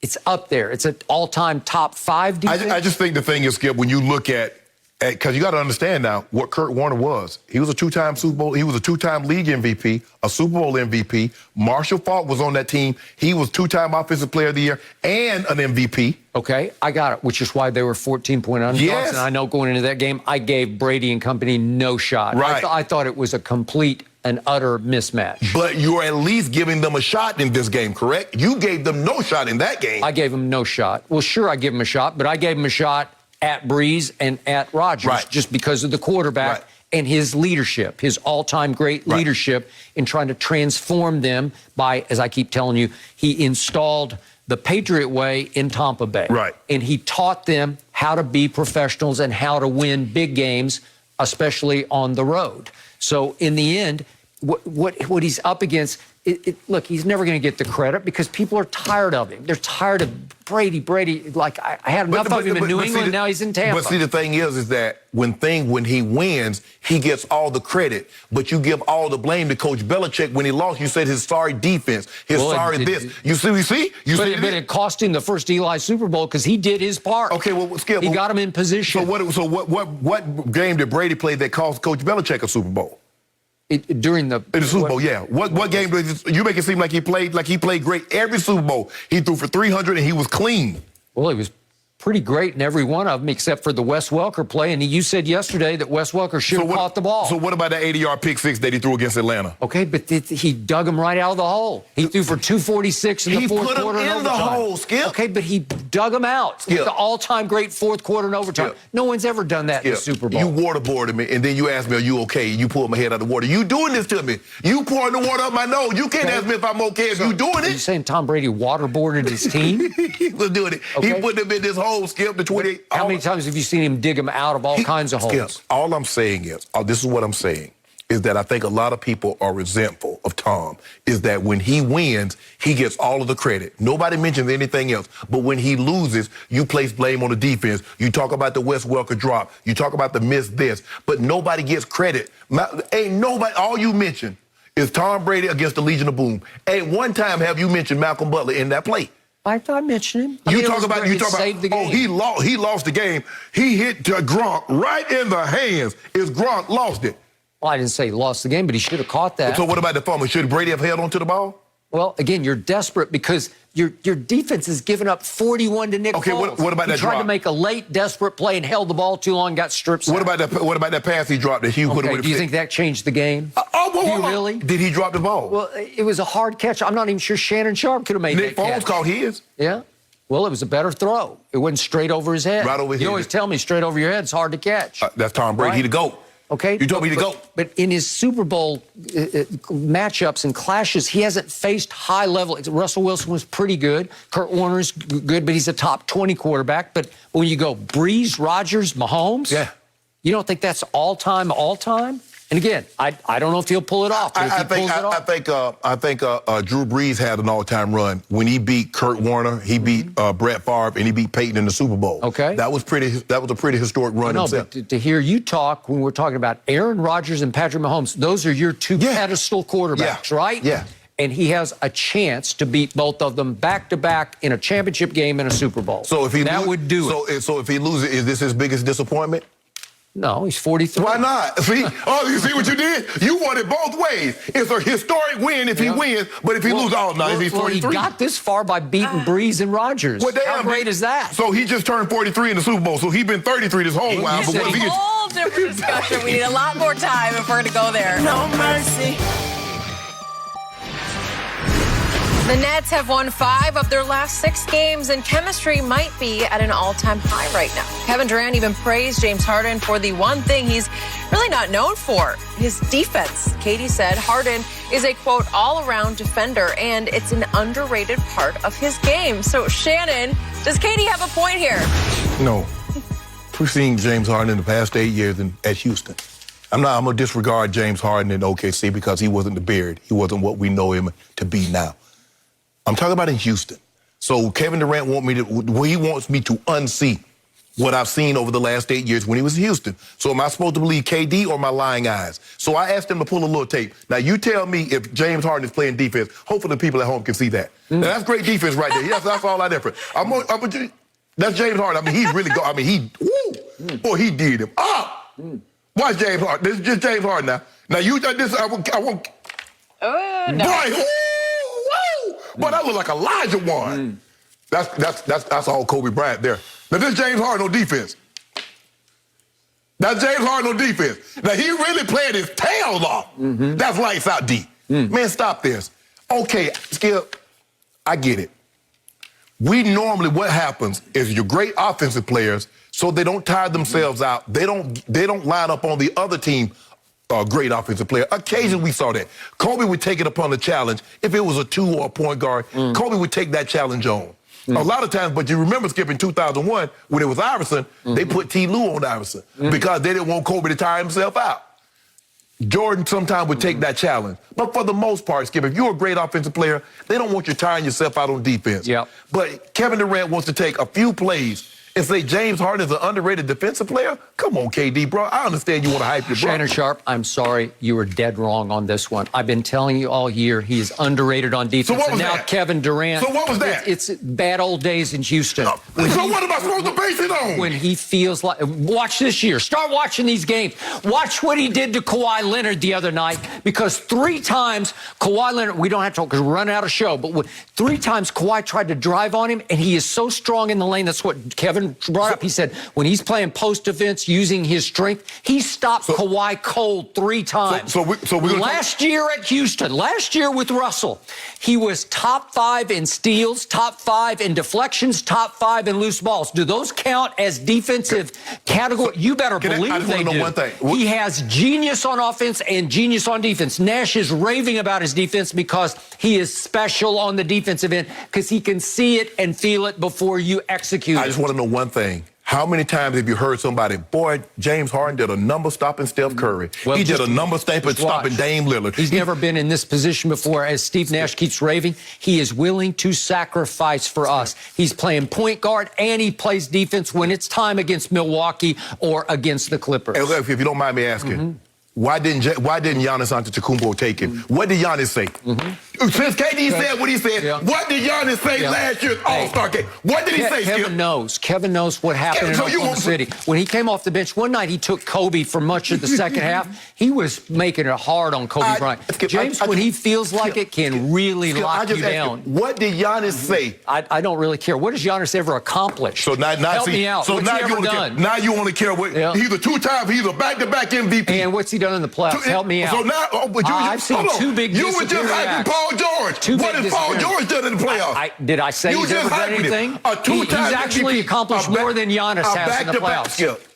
it's up there. It's an all-time top 5 defense. I just think the thing is, Skip, when you look at because you got to understand now what Kurt Warner was. He was a 2-time Super Bowl. He was a 2-time league MVP, a Super Bowl MVP. Marshall Faulk was on that team. He was 2-time Offensive Player of the Year and an MVP. Okay, I got it, which is why they were 14-point underdogs. Yes. And I know going into that game, I gave Brady and company no shot. Right. I thought it was a complete and utter mismatch. But you're at least giving them a shot in this game, correct? You gave them no shot in that game. I gave them no shot. Well, sure, I gave them a shot, but I gave them a shot at Breeze and at Rodgers just because of the quarterback and his leadership, his all-time great leadership in trying to transform them by, as I keep telling you, he installed the Patriot way in Tampa Bay. Right. And he taught them how to be professionals and how to win big games, especially on the road. So in the end, what he's up against, look, he's never going to get the credit because people are tired of him. They're tired of Brady. Like, I had enough of him in New England, now he's in Tampa. But see, the thing is that when he wins, he gets all the credit. But you give all the blame to Coach Belichick. When he lost, you said his sorry defense, his sorry this. You see? But it cost him the first Eli Super Bowl because he did his part. Okay, well, Skip. He got him in position. So what game did Brady play that cost Coach Belichick a Super Bowl? During the Super Bowl, yeah. What game did you make it seem like he played great every Super Bowl? He threw for 300 and he was clean. Well, he was pretty great in every one of them except for the Wes Welker play. And you said yesterday that Wes Welker should have caught the ball. So what about that 80-yard pick six that he threw against Atlanta? Okay, but he dug him right out of the hole. He threw for 246 in the fourth quarter and overtime. He put him in the hole, Skip. Okay, but he dug him out. Skip. The all-time great fourth quarter and overtime. Skip. No one's ever done that in the Super Bowl. You waterboarded me, and then you asked me, are you okay? You pulled my head out of the water. You doing this to me. You pouring the water up my nose. You can't ask me if I'm okay if you doing it. Are you saying Tom Brady waterboarded his team? He was doing it. Okay. He put them in this hole, Skip, the 28. How many times have you seen him dig them out of all kinds of holes? All I'm saying is, this is what I'm saying, is that I think a lot of people are resentful of Tom, is that when he wins, he gets all of the credit. Nobody mentions anything else. But when he loses, you place blame on the defense. You talk about the Wes Welker drop. You talk about the miss this. But nobody gets credit. Ain't nobody, all you mention is Tom Brady against the Legion of Boom. Ain't one time have you mentioned Malcolm Butler in that play. I mentioned him. You talk about he lost the game. He hit Gronk right in the hands. Is Gronk lost it? Well, I didn't say he lost the game, but he should have caught that. So what about the fumble? Should Brady have held onto the ball? Well, again, you're desperate because your defense has given up 41 to Nick Foles. What about that drop? He tried to make a late, desperate play and held the ball too long, got stripped. What about that pass he dropped that Hugh put away? Do you think that changed the game? Really? Did he drop the ball? Well, it was a hard catch. I'm not even sure Shannon Sharpe could have made Nick that catch. Foles caught his. Yeah. Well, it was a better throw. It wasn't straight over his head. Right over his head. You always tell me straight over your head is hard to catch. That's Tom Brady. He the GOAT. Okay. You told me to go. But in his Super Bowl matchups and clashes, he hasn't faced high level. Russell Wilson was pretty good. Kurt Warner's good, but he's a top 20 quarterback. But when you go Breeze, Rodgers, Mahomes, you don't think that's all-time? And again, I don't know if he'll pull it off. I think Drew Brees had an all-time run when he beat Kurt Warner, he beat Brett Favre, and he beat Peyton in the Super Bowl. Okay, that was a pretty historic run. But to hear you talk when we're talking about Aaron Rodgers and Patrick Mahomes, those are your two pedestal quarterbacks, right? Yeah. And he has a chance to beat both of them back-to-back in a championship game and a Super Bowl. So if he would do it. So if he loses, is this his biggest disappointment? No, he's 43. Why not? See? You see what you did? You want it both ways. It's a historic win if he wins, but if he loses, he's 43. He got this far by beating Breeze and Rodgers. How great is that? So he just turned 43 in the Super Bowl, so he's been 33 this whole while. It's a whole different discussion. We need a lot more time if we're going to go there. No mercy. The Nets have won 5 of their last 6 games, and chemistry might be at an all-time high right now. Kevin Durant even praised James Harden for the one thing he's really not known for, his defense. Katie said Harden is a, quote, all-around defender, and it's an underrated part of his game. So, Shannon, does Katie have a point here? No. We've seen James Harden in the past 8 years at Houston. I'm going to disregard James Harden in OKC because he wasn't the Beard. He wasn't what we know him to be now. I'm talking about in Houston. So Kevin Durant wants me to unsee what I've seen over the last 8 years when he was in Houston. So am I supposed to believe KD or my lying eyes? So I asked him to pull a little tape. Now, you tell me if James Harden is playing defense. Hopefully the people at home can see that. Now, that's great defense right there. Yes, that's all I different. That's James Harden. I mean, he really go. I mean, boy, he did him up. Watch James Harden. This is just James Harden now. Now, you this. I won't. No. Boy, boy, that look like Elijah one. That's all Kobe Bryant there. Now, this is James Harden on defense. That's James Harden on defense. Now, he really played his tail off. That's lights out D. Man, stop this. Okay, Skip, I get it. We normally, what happens is your great offensive players, so they don't tire themselves out, they don't line up on the other team great offensive player. Occasionally we saw that. Kobe would take it upon the challenge. If it was a 2 or a point guard, Kobe would take that challenge on. A lot of times, but you remember, Skip, in 2001, when it was Iverson, they put T. Lue on Iverson because they didn't want Kobe to tire himself out. Jordan sometimes would take that challenge. But for the most part, Skip, if you're a great offensive player, they don't want you tiring yourself out on defense. But Kevin Durant wants to take a few plays and say James Harden is an underrated defensive player? Come on, KD, bro. I understand you want to hype your brother. Shannon Sharpe, I'm sorry. You were dead wrong on this one. I've been telling you all year he is underrated on defense. So what was and now that? Kevin Durant. So what was that? It's bad old days in Houston. So what am I supposed to base it on? When he feels like... Watch this year. Start watching these games. Watch what he did to Kawhi Leonard the other night, because 3 times Kawhi Leonard... We don't have to talk because we're running out of show, but 3 times Kawhi tried to drive on him, and he is so strong in the lane. That's what Kevin brought up. He said when he's playing post defense using his strength, he stopped Kawhi cold 3 times. Last year at Houston, last year with Russell, he was top 5 in steals, top 5 in deflections, top 5 in loose balls. Do those count as defensive category? You better believe I just they want to know do. one thing. He has genius on offense and genius on defense. Nash is raving about his defense because he is special on the defensive end, because he can see it and feel it before you execute I just want to know one thing. How many times have you heard somebody, boy, James Harden did a number stopping Steph Curry. Well, he did a number stopping Dame Lillard. He's never been in this position before. As Steve Nash keeps raving, he is willing to sacrifice for us. He's playing point guard and he plays defense when it's time against Milwaukee or against the Clippers. Hey, if you don't mind me asking, why didn't Giannis Antetokounmpo take him? What did Giannis say? Since KD said what he said, what did Giannis say last year's All-Star game? What did he say, Skip? Kevin knows. Kevin knows what happened in Oklahoma City. When he came off the bench one night, he took Kobe for much of the second half. He was making it hard on Kobe Bryant. James, when he feels like it, can really lock you down. What did Giannis say? I don't really care. What has Giannis ever accomplished? So now, help me out. So what's now he ever done? Now you only care what he's a 2-time, he's a back-to-back MVP. And what's he done in the playoffs? Help me out. So now, I've seen 2 big You were just hyping Paul George. What has Paul George done in the playoffs? Did I say he's ever done anything? He's actually accomplished more than Giannis has in the playoffs.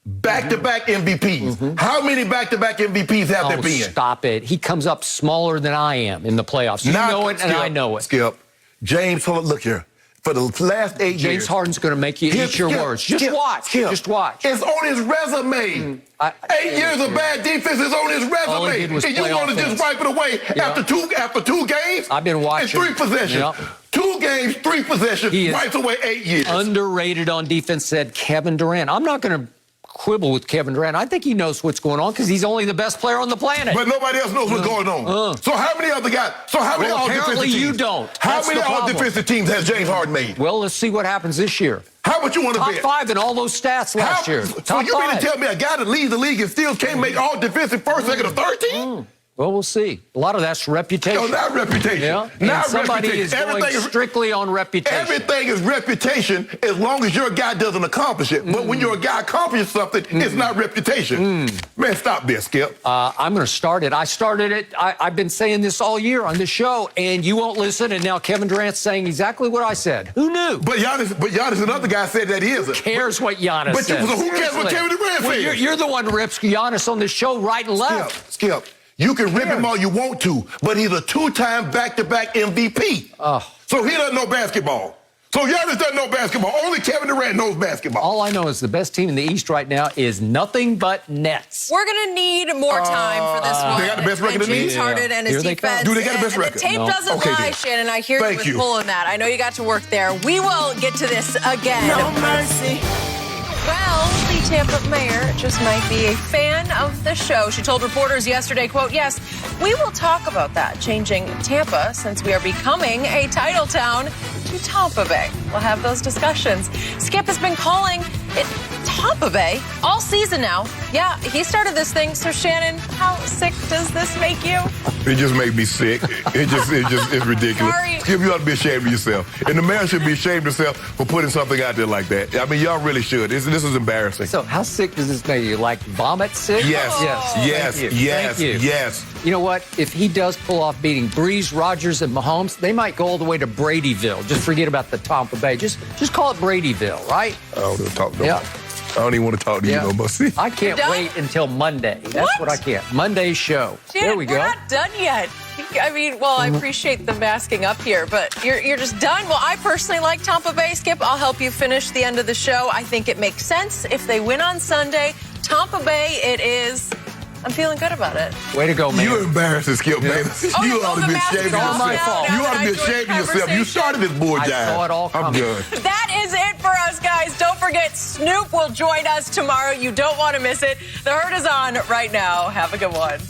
Back-to-back MVPs. How many back-to-back MVPs have there been? Stop it. He comes up smaller than I am in the playoffs. You know it, and I know it. Skip. James, look here. For the last 8 years. James Harden's going to make you eat your words. Just watch. Just watch. It's on his resume. 8 years of bad defense is on his resume. And you want to just wipe it away after two games? I've been watching. And 3 possessions. 2 games, 3 possessions, wipes away 8 years. Underrated on defense, said Kevin Durant. I'm not going to quibble with Kevin Durant. I think he knows what's going on because he's only the best player on the planet. But nobody else knows what's going on. So how many other guys? So how many all-defensive teams? You don't. How many all-defensive teams has James Harden made? Well, let's see what happens this year. How much you want to bet? Top 5 in all those stats last year. So you mean to tell me a guy that leads the league and still can't make all-defensive first, second, or third team? Well, we'll see. A lot of that's reputation. No, not reputation. Yeah? Not somebody reputation. is going strictly on reputation. Everything is reputation as long as your guy doesn't accomplish it. But when your guy accomplishes something, it's not reputation. Man, stop this, Skip. I'm going to start it. I started it. I've been saying this all year on this show, and you won't listen, and now Kevin Durant's saying exactly what I said. Who knew? But Giannis, another guy said that he isn't. Who cares what Giannis says? So who cares what Kevin Durant says? You're the one who rips Giannis on this show right and left. Skip. You can rip him all you want to, but he's a 2-time back-to-back MVP. So he doesn't know basketball. So Giannis doesn't know basketball. Only Kevin Durant knows basketball. All I know is the best team in the East right now is nothing but Nets. We're going to need more time for this one. They got the best record in the James Harden and his defense. Do they got the best record? The tape doesn't lie, Shannon. I hear you with pulling that. I know you got to work there. We will get to this again. No mercy. Well, the Tampa mayor just might be a fan of the show. She told reporters yesterday, quote, "Yes, we will talk about that, changing Tampa since we are becoming a title town to Tompa Bay. We'll have those discussions." Skip has been calling it Tompa Bay all season now. Yeah, he started this thing. So Shannon, how sick does this make you? It just makes me sick. It's ridiculous. Sorry. Skip, you ought to be ashamed of yourself. And the mayor should be ashamed of himself for putting something out there like that. I mean, y'all really should. This is embarrassing. So how sick does this make you? Like vomit sick? Yes. Oh. Yes. Thank you. Yes. Thank you. Yes. You know what? If he does pull off beating Breeze, Rodgers, and Mahomes, they might go all the way to Bradyville. Just forget about the Tampa Bay. Just call it Bradyville, right? I don't want to talk no more. Yeah. I don't even want to talk to you no more. See? I can't wait until Monday. That's what I can't. Monday's show. Shannon, There we go. We're not done yet. I mean, well, I appreciate the masking up here, but you're just done. Well, I personally like Tompa Bay. Skip, I'll help you finish the end of the show. I think it makes sense if they win on Sunday. Tompa Bay, it is. I'm feeling good about it. Way to go, man. You're embarrassing, Skip, man. You ought to be ashamed of yourself. You ought to be ashamed of yourself. You started this bull jive. I saw it all coming. I'm done. That is it for us, guys. Don't forget, Snoop will join us tomorrow. You don't want to miss it. The Herd is on right now. Have a good one.